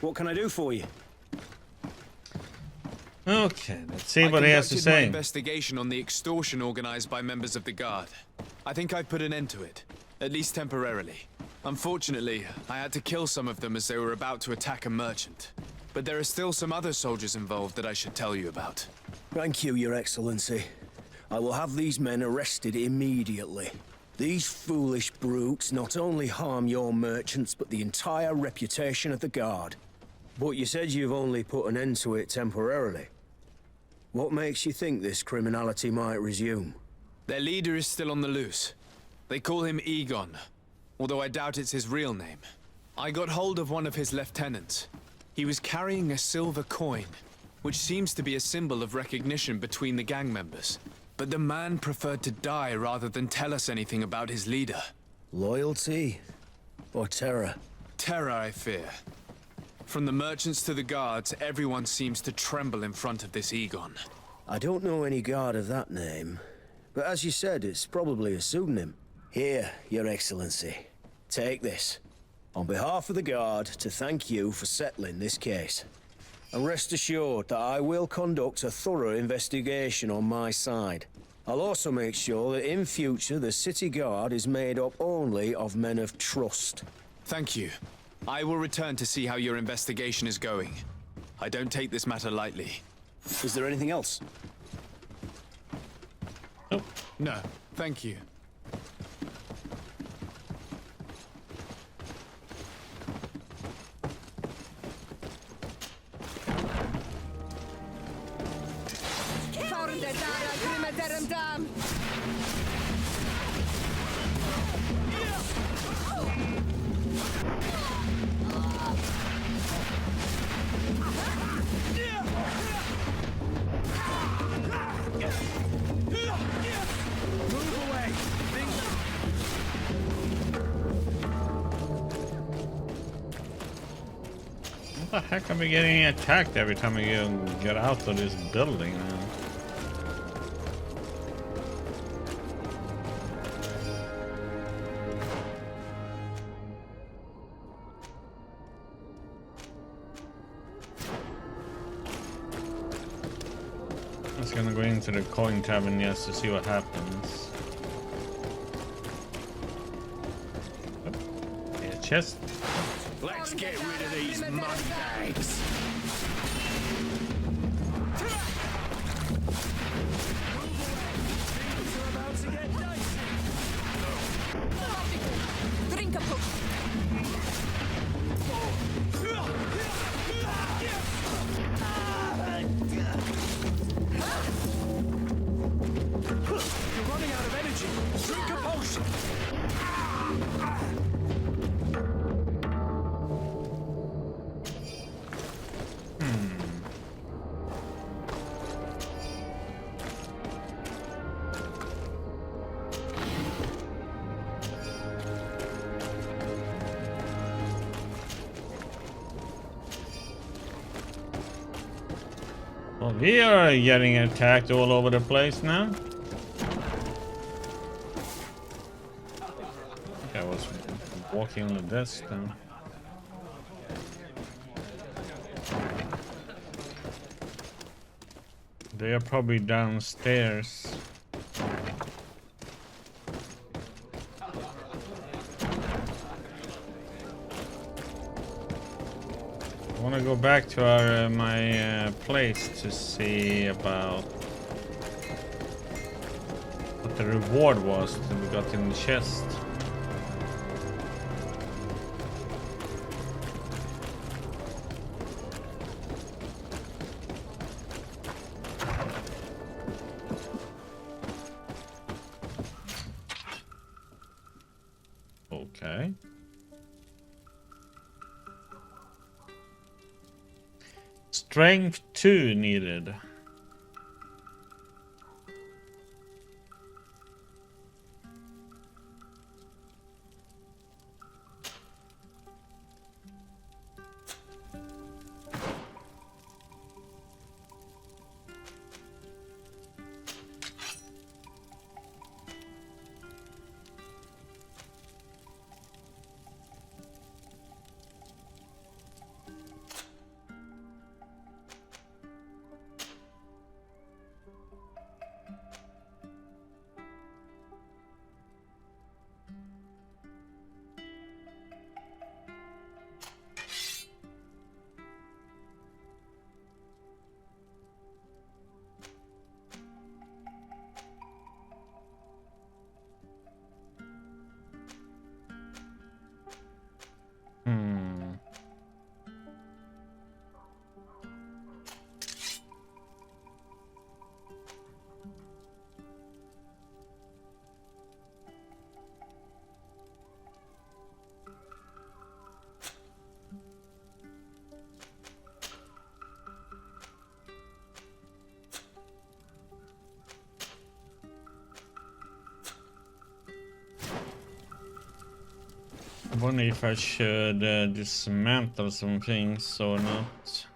S5: What can I do for you?
S1: Okay, let's see what he has to
S4: I conducted my
S1: say.
S4: investigation on the extortion organized by members of the Guard. I think I've put an end to it, at least temporarily. Unfortunately, I had to kill some of them as they were about to attack a merchant. But there are still some other soldiers involved that I should tell you about.
S5: Thank you, Your Excellency. I will have these men arrested immediately. These foolish brutes not only harm your merchants, but the entire reputation of the Guard. But you said you've only put an end to it temporarily. What makes you think this criminality might resume?
S4: Their leader is still on the loose. They call him Egon, although I doubt it's his real name. I got hold of one of his lieutenants. He was carrying a silver coin, which seems to be a symbol of recognition between the gang members. But the man preferred to die rather than tell us anything about his leader.
S5: Loyalty? Or terror?
S4: Terror, I fear. From the merchants to the guards, everyone seems to tremble in front of this Egon.
S5: I don't know any guard of that name. But as you said, it's probably a pseudonym. Here, Your Excellency. Take this. On behalf of the Guard, to thank you for settling this case. And rest assured that I will conduct a thorough investigation on my side. I'll also make sure that in future the City Guard is made up only of men of trust.
S4: Thank you. I will return to see how your investigation is going. I don't take this matter lightly.
S5: Is there anything else?
S1: Oh.
S4: No, thank you.
S1: What the heck am I getting attacked every time I get out of this building now? I'm just gonna go into the coin tavern just to see what happens. Oh, yeah, chest.
S7: Let's get rid of these moneybags.
S15: Drink a potion.
S7: You're running out of energy. Drink a potion.
S1: Well, we are getting attacked all over the place now. I think I was walking on the desk now. They are probably downstairs. want to go back to our my place to see about what the reward was that we got in the chest. Okay. Strength 2 needed. I wonder if I should dismantle some things or not.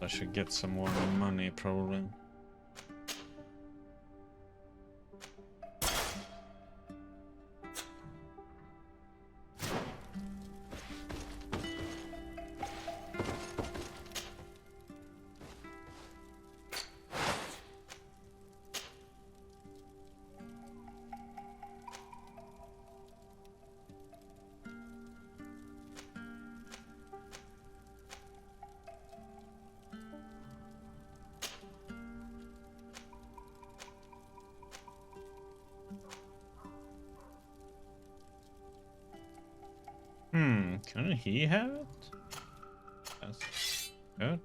S1: I should get some more money probably. Can he have it? That's good.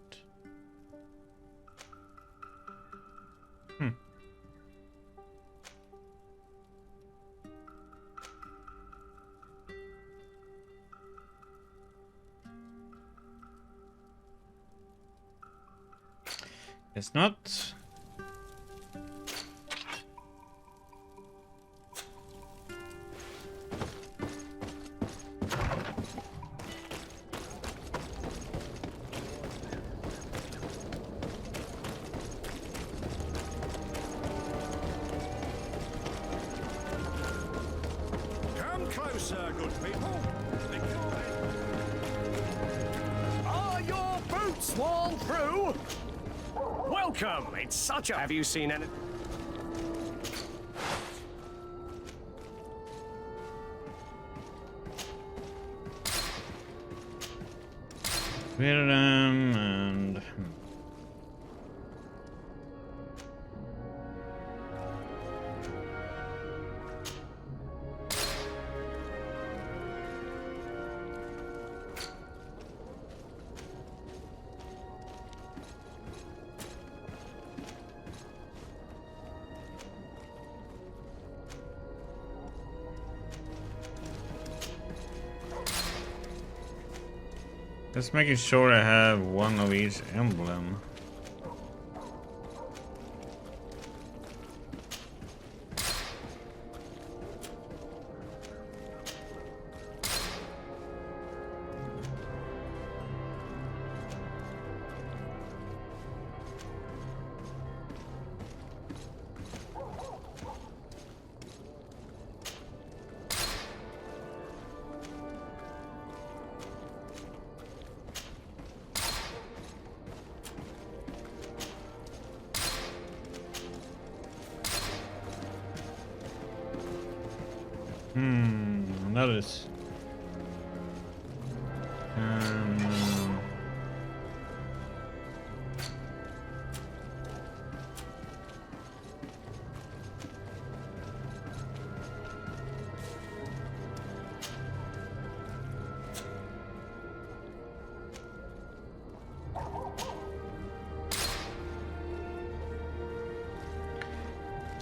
S1: It's not.
S6: Closer, good people.
S7: Are your boots worn through? Welcome. It's such a... Have you seen any...
S1: And just making sure I have one of each emblem. Notice.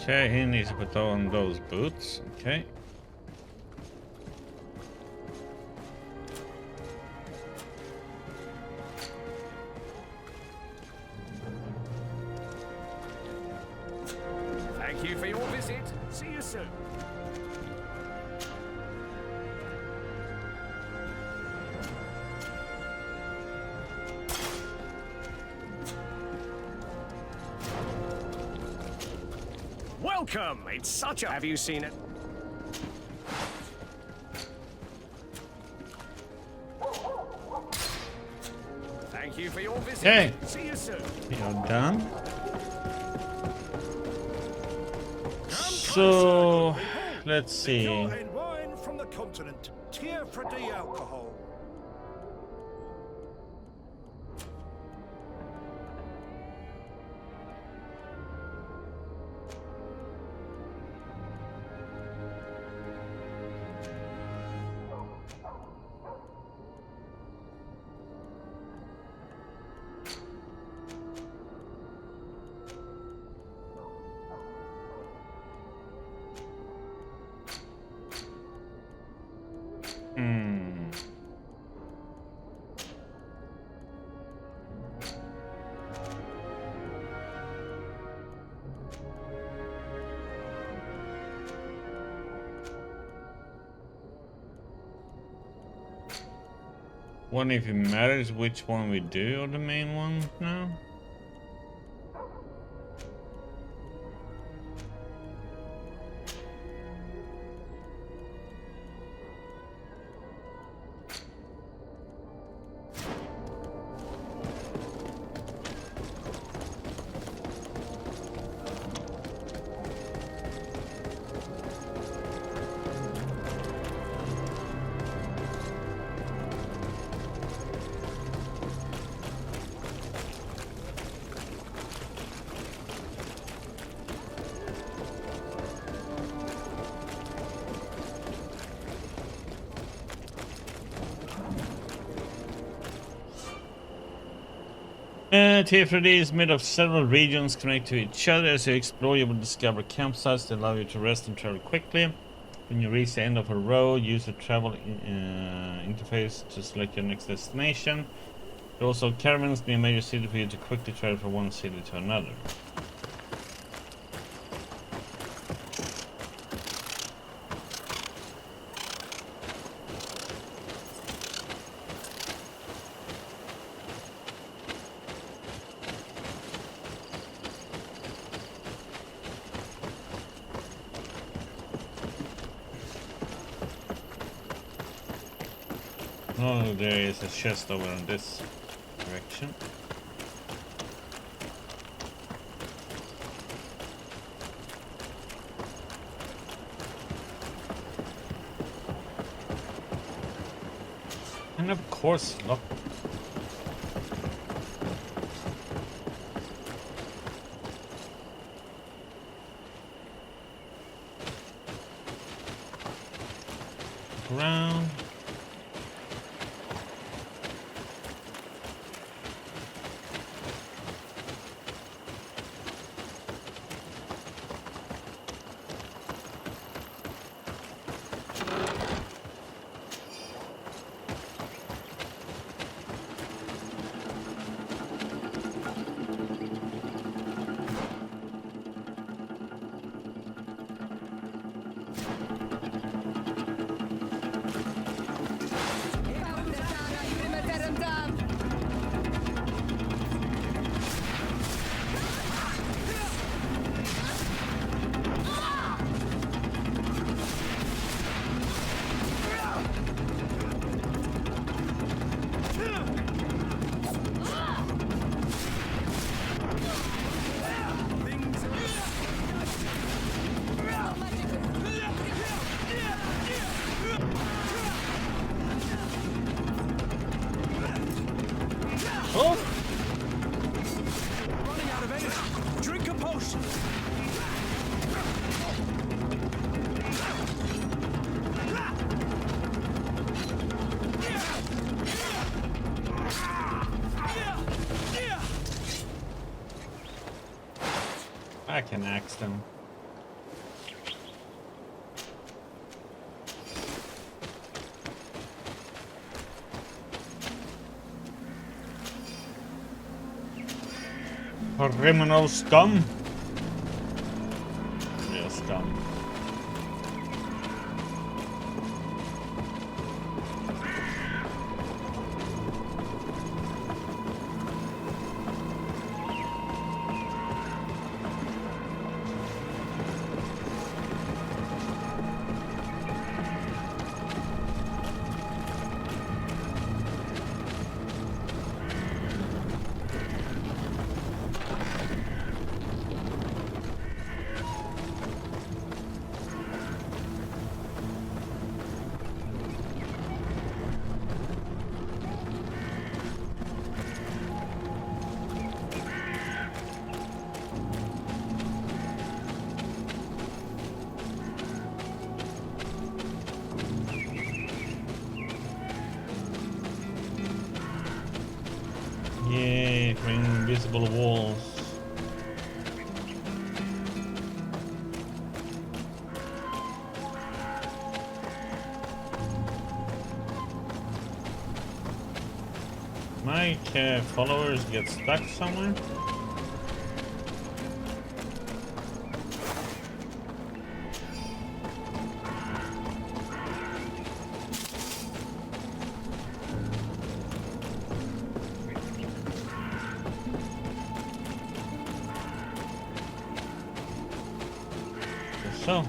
S1: Okay, he needs to put on those boots. Okay.
S7: Thank you for your visit. See you soon. Welcome! It's such a... Have you seen it? Thank you for your visit.
S1: Okay.
S7: See you soon.
S1: You're done. So, let's see.
S6: And wine from the continent. Tier for D alcohol.
S1: Wonder if it matters which one we do or the main one now. TF3D is made of several regions connected to each other. As you explore, you will discover campsites that allow you to rest and travel quickly. When you reach the end of a road, use the travel interface to select your next destination. There are also caravans near major city for you to quickly travel from one city to another. Oh, there is a chest over in this direction. And of course, look. Around. Oh!
S7: Running out of energy. Drink a potion.
S1: I can axe them. Criminal scum. Real scum. Yay, for invisible walls. My followers get stuck somewhere. So.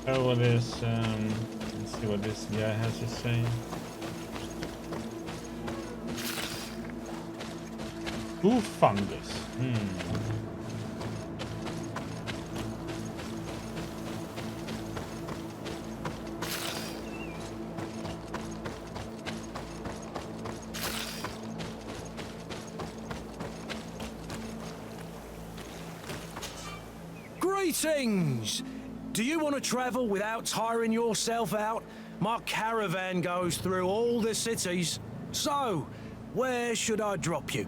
S1: Oh, what is, let's see what this guy has to say. Ooh, fungus.
S5: Greetings! Do you want to travel without tiring yourself out? My caravan goes through all the cities. So, where should I drop you?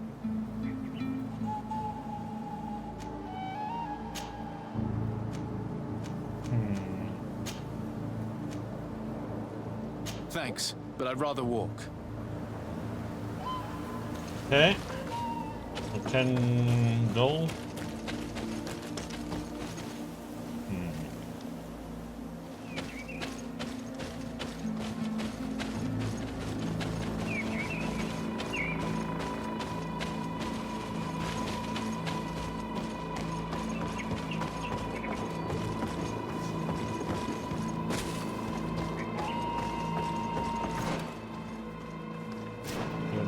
S4: Thanks, but I'd rather walk.
S1: Okay. 10 gold.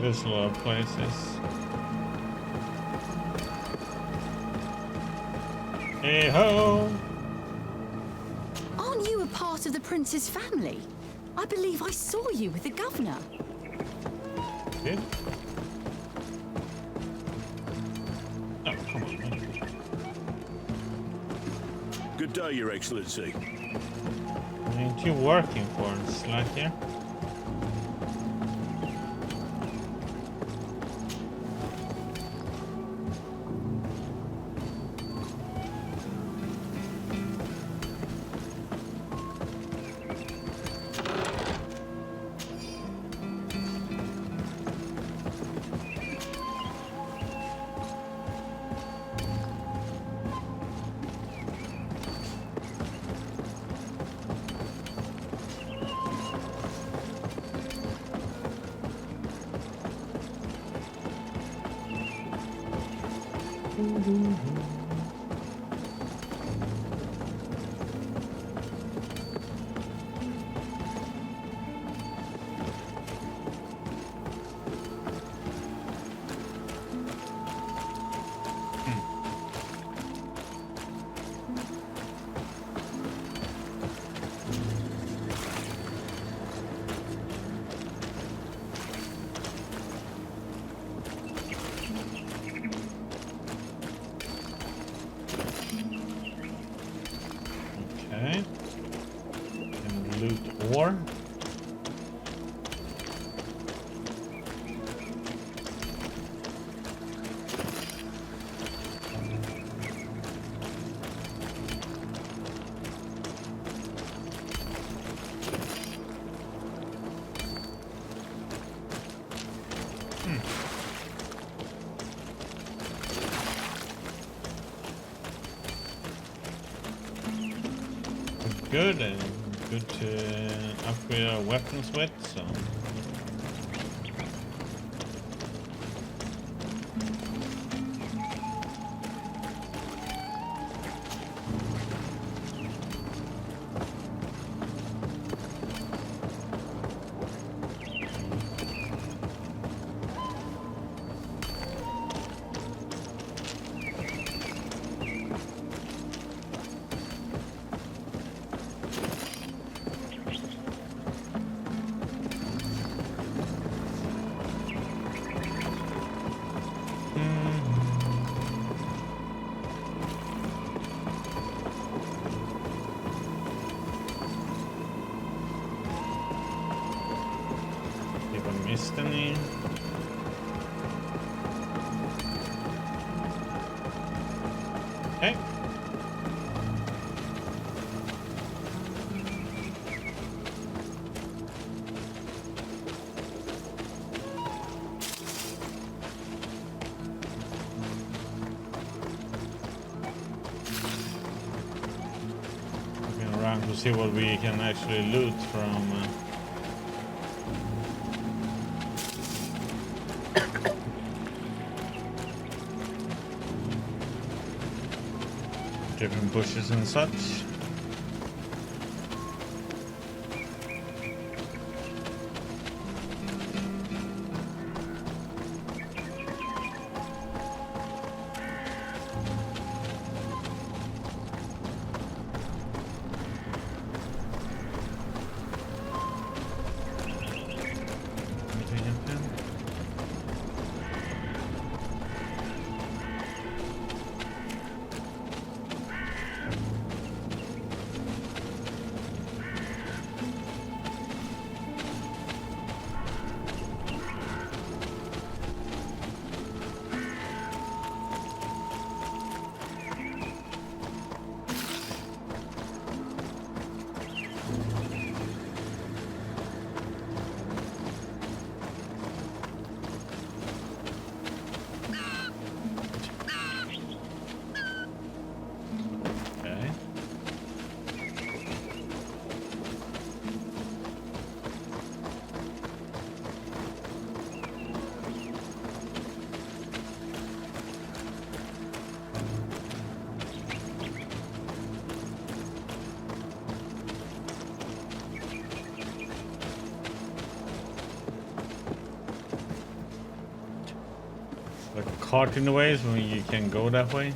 S1: There's a lot of places. Hey ho!
S15: Aren't you a part of the prince's family? I believe I saw you with the governor.
S1: Did? Oh, come on, man.
S16: Good day, Your Excellency.
S1: Ain't you working for us, like here? good and good to upgrade our weapons with, so. Missed any? Okay. Looking around to see what we can actually loot from. Different bushes and such. Like a cart in the way, so you can go that way.